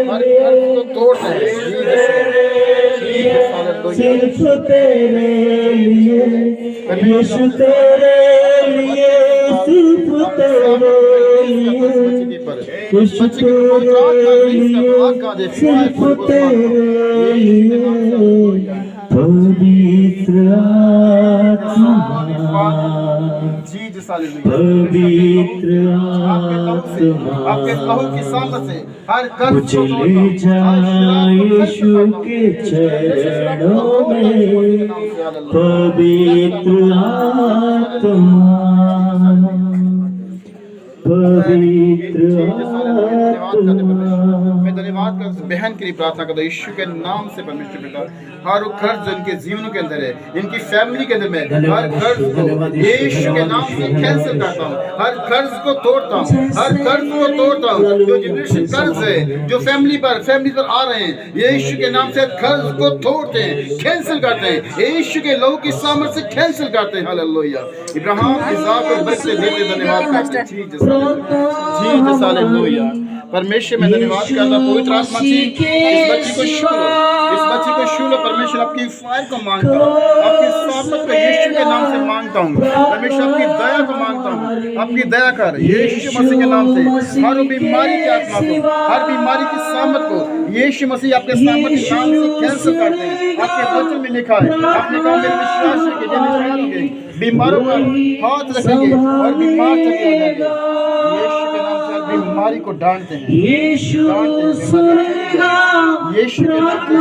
हमारे घर को तोड़ दे। सिर्फ तेरे लिए, यीशु तेरे लिए, सिर्फ तेरे लिए, यीशु तेरे लिए, सिर्फ तेरे लिए। पवित्र आत्मा, जीसस हालेलुया। पवित्र आपके लहू की सामत से हर कर्ज को चले तोड़ता हूं, जाए यीशु के चरणों में, पवित्र आत्मा, पवित्र आत्मा। मैं धन्यवाद कर बहन के लिए प्रार्थना करता हूं यीशु के नाम से परमेश्वर पिता, हर वो कर्ज जो इनके जीवनों के अंदर है, इनकी फैमिली के अंदर में हर कर्ज को यीशु के नाम से कैंसिल करता हूं, हर कर्ज को तोड़ता हूं, हर कर्ज को तोड़ता हूं, जो जनरेशन कर्ज है जो फैमिली पर आ रहे हैं, यीशु के नाम से कर्ज को तोड़ते हैं, कैंसिल करते हैं, यीशु के लहू की सामर्थ से कैंसिल करते हैं। हालेलुया। इब्राहिम इसहाक और बरकत देते धन्यवाद करते हैं। Jesus hallelujah. परमेश्वर में धन्यवाद करता हूं पवित्र आत्मा जी, इस बच्ची को छू लो, इस बच्ची को छू लो परमेश्वर। आपकी फायर को मांगता हूं, आपकी सामर्थ को यीशु के नाम से मांगता हूं परमेश्वर। आपकी दया को मांगता हूं, आपकी दया कर यीशु मसीह के नाम से। हर बीमारी की आत्मा को, हर बीमारी की सामर्थ को यीशु मसीह आपके सामर्थ के नाम से कैंसिल करते हैं। आपके वचन में लिखा है, आपने कहा मेरे विश्वास है कि जिन होंगे बीमारों पर हाथ रखेंगे और बीमार चले हो जाएंगे। यीशु के नाम से बीमारी को डांटते हैं, यीशु के नाम से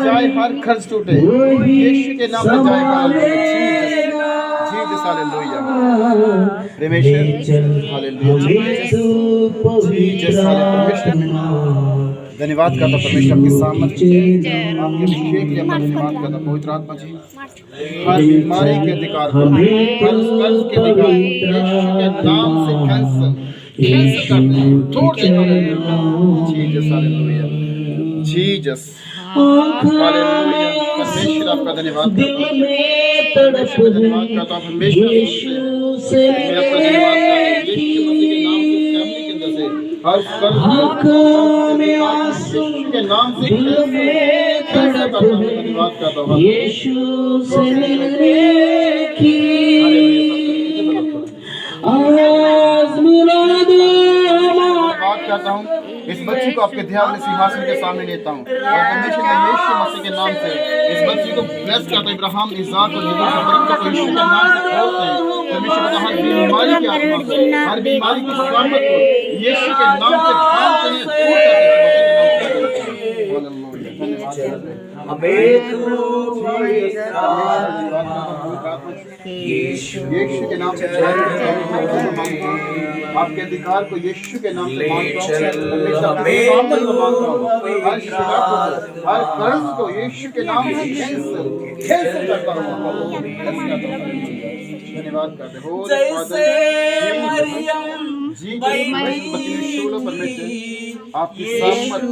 चाहे हर खर्च टूटे, यीशु के नाम से जाए। Jesus hallelujah. परमेश्वर हालेलुया। Jesus hallelujah. धन्यवाद करता परमेश्वर आपकी सामर्थ आपके अभिषेक के लिए धन्यवाद करता पवित्र आत्मा जी। हर बीमारी के अधिकार को, हर कर्ज के अधिकार यीशु के नाम से कैंसिल करते हैं, तोड़ देते हैं। Jesus hallelujah. Jesus hallelujah. परमेश्वर आपका धन्यवाद करता हूं, परमेश्वर धन्यवाद करता हूं, परमेश्वर मैं आपका धन्यवाद करता हूं यीशु मसीह के नाम से फैमिली के अंदर से हर कर्ज यीशु के नाम से कैंसिल करता हूं। धन्यवाद करता हूं यीशु से मिलने की आवाज मिला दो। धन्यवाद करता हूं इस बच्ची को आपके ध्यान में सिंहासन के सामने लेता हूं और परमेश्वर में यीशु मसीह के नाम से इस बच्ची को ब्लेस करता हूं। इब्राहिम इसहाक और याकूब की बरकत को यीशु के नाम से खोलते हैं। परमेश्वर बता हर बीमारी की आत्मा को, हर बीमारी की सामर्थ को यीशु के नाम से ढालते हैं, तोड़ देते हैं। यीशु के नाम से आपके अधिकार को यीशु के नाम से मांगता हूं, हर कर्ज को यीशु के नाम से कैंसिल करता हूं। धन्यवाद करते हो आपकी सामर्थ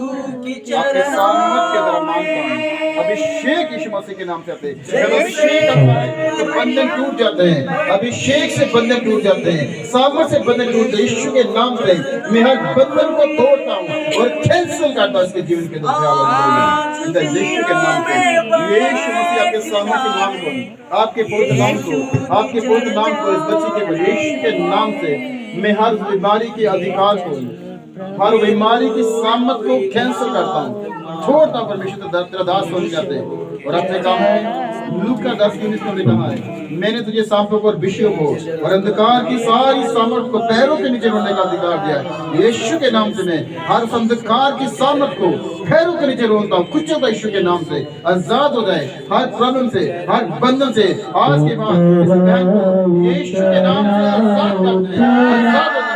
के द्वारा मांगता हूं। अभिषेक यीशु मसीह के नाम से आते हैं, अभिषेक तो बंधन टूट जाते हैं, अभिषेक से बंधन टूट जाते हैं, सामर्थ से बंधन टूटते हैं। यीशु के नाम से मैं हर बंधन को तोड़ता हूं और कैंसिल करता हूं इसके जीवन के अंदर। यीशु के नाम से यीशु मसीह आपके सामर्थ के नाम को, आपके पवित्र नाम को, आपके पवित्र नाम को इस बच्ची के यीशु के नाम से मैं हर बीमारी के अधिकार को, हर बीमारी की सामर्थ को कैंसिल करता हूं, छोड़ता हूं। परमेश्वर तेरा दास हो जाते हैं और आपने कहा है लूका 10:19 में कहा है मैंने तुझे सांपों को और विषयों को और अंधकार की सारी सामर्थ को पैरों के नीचे रोने का अधिकार दिया है। यीशु के नाम से मैं हर अंधकार की सामर्थ को पैरों के नीचे रोनता हूं, कुछ होता यीशु के नाम से आजाद हो जाए, हर प्रॉब्लम से, हर बंधन से आज के बाद इस बहन को यीशु के नाम से आजाद कर दे, आजाद हो जाए।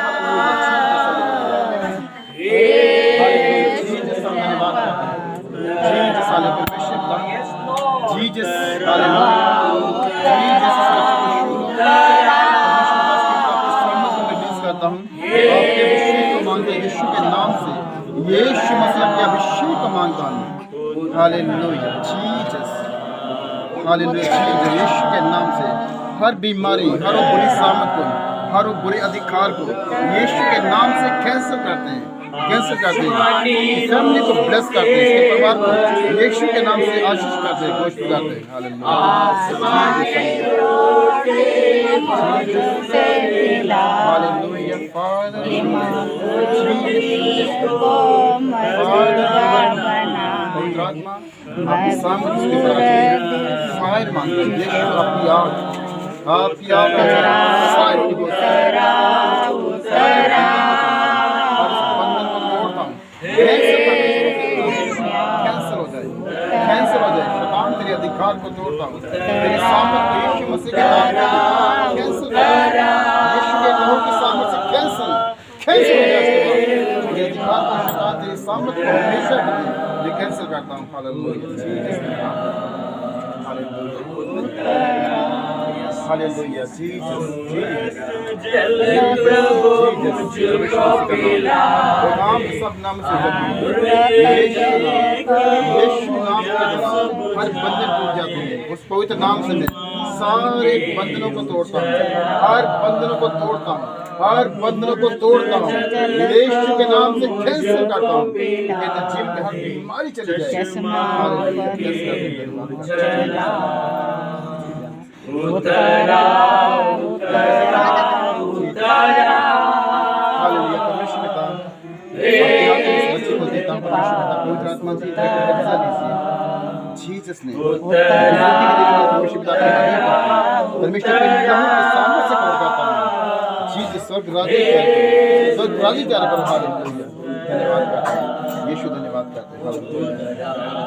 करता हूं आपके अभिषेक को मांगते यीशु के नाम से, यीशु मसीह के अभिषेक को मांगता हूं। Hallelujah Jesus, hallelujah Jesus. यीशु के नाम से हर बीमारी, हर बुरी सामत को, हर बुरे अधिकार को यीशु के नाम से कैंसिल करते हैं, कैंसिल करते हैं। फैमिली को ब्लेस करते हैं, इसके परिवार को यीशु के नाम से आशीष करते हैं, खुश करते हैं। हालेलुया फादर, आपकी सामर्थ के फायर मांगते हैं, यीशु आपकी आग आपकी सारी बंधन को तोड़ता हूँ, कैंसिल हो जाए, कैंसिल हो जाए। शैतान तेरे अधिकार को तोड़ता हूँ, तेरी सामत को यीशु मसीह के नाम में कैंसिल कर, यीशु के नाम की सामत से कैंसिल, कैंसिल हो जाए। तेरे अधिकार को शैतान तेरी सामत को हमेशा के लिए मैं कैंसिल करता हूँ। हालेलुया, हालेलुया, जीसस, नाम सब नाम से यीशु नाम के द्वारा हर बंधन टूट जाते हैं। उस पवित्र नाम से मैं सारे बंधनों को तोड़ता हूँ, हर बंधनों को तोड़ता हूँ, हर बंधनों को तोड़ता हूँ, यीशु के नाम से कैंसिल करता हूँ। कहते जीव में हर बीमारी चली जाए। Hallelujah, hallelujah. परमेश्वर पिता, इस बच्चे को देता हूँ परमेश्वर पिता, पवित्र आत्मा से इतना कब्जा लीजिए जीसस ने। परमेश्वर पिता परमेश्वर के निगाहों के सामने से कवर करता हूँ जीसस। स्वर्ग राजी तैयार करो। हालेलुया, धन्यवाद करते हैं यीशु, धन्यवाद करते हैं। हालेलुया।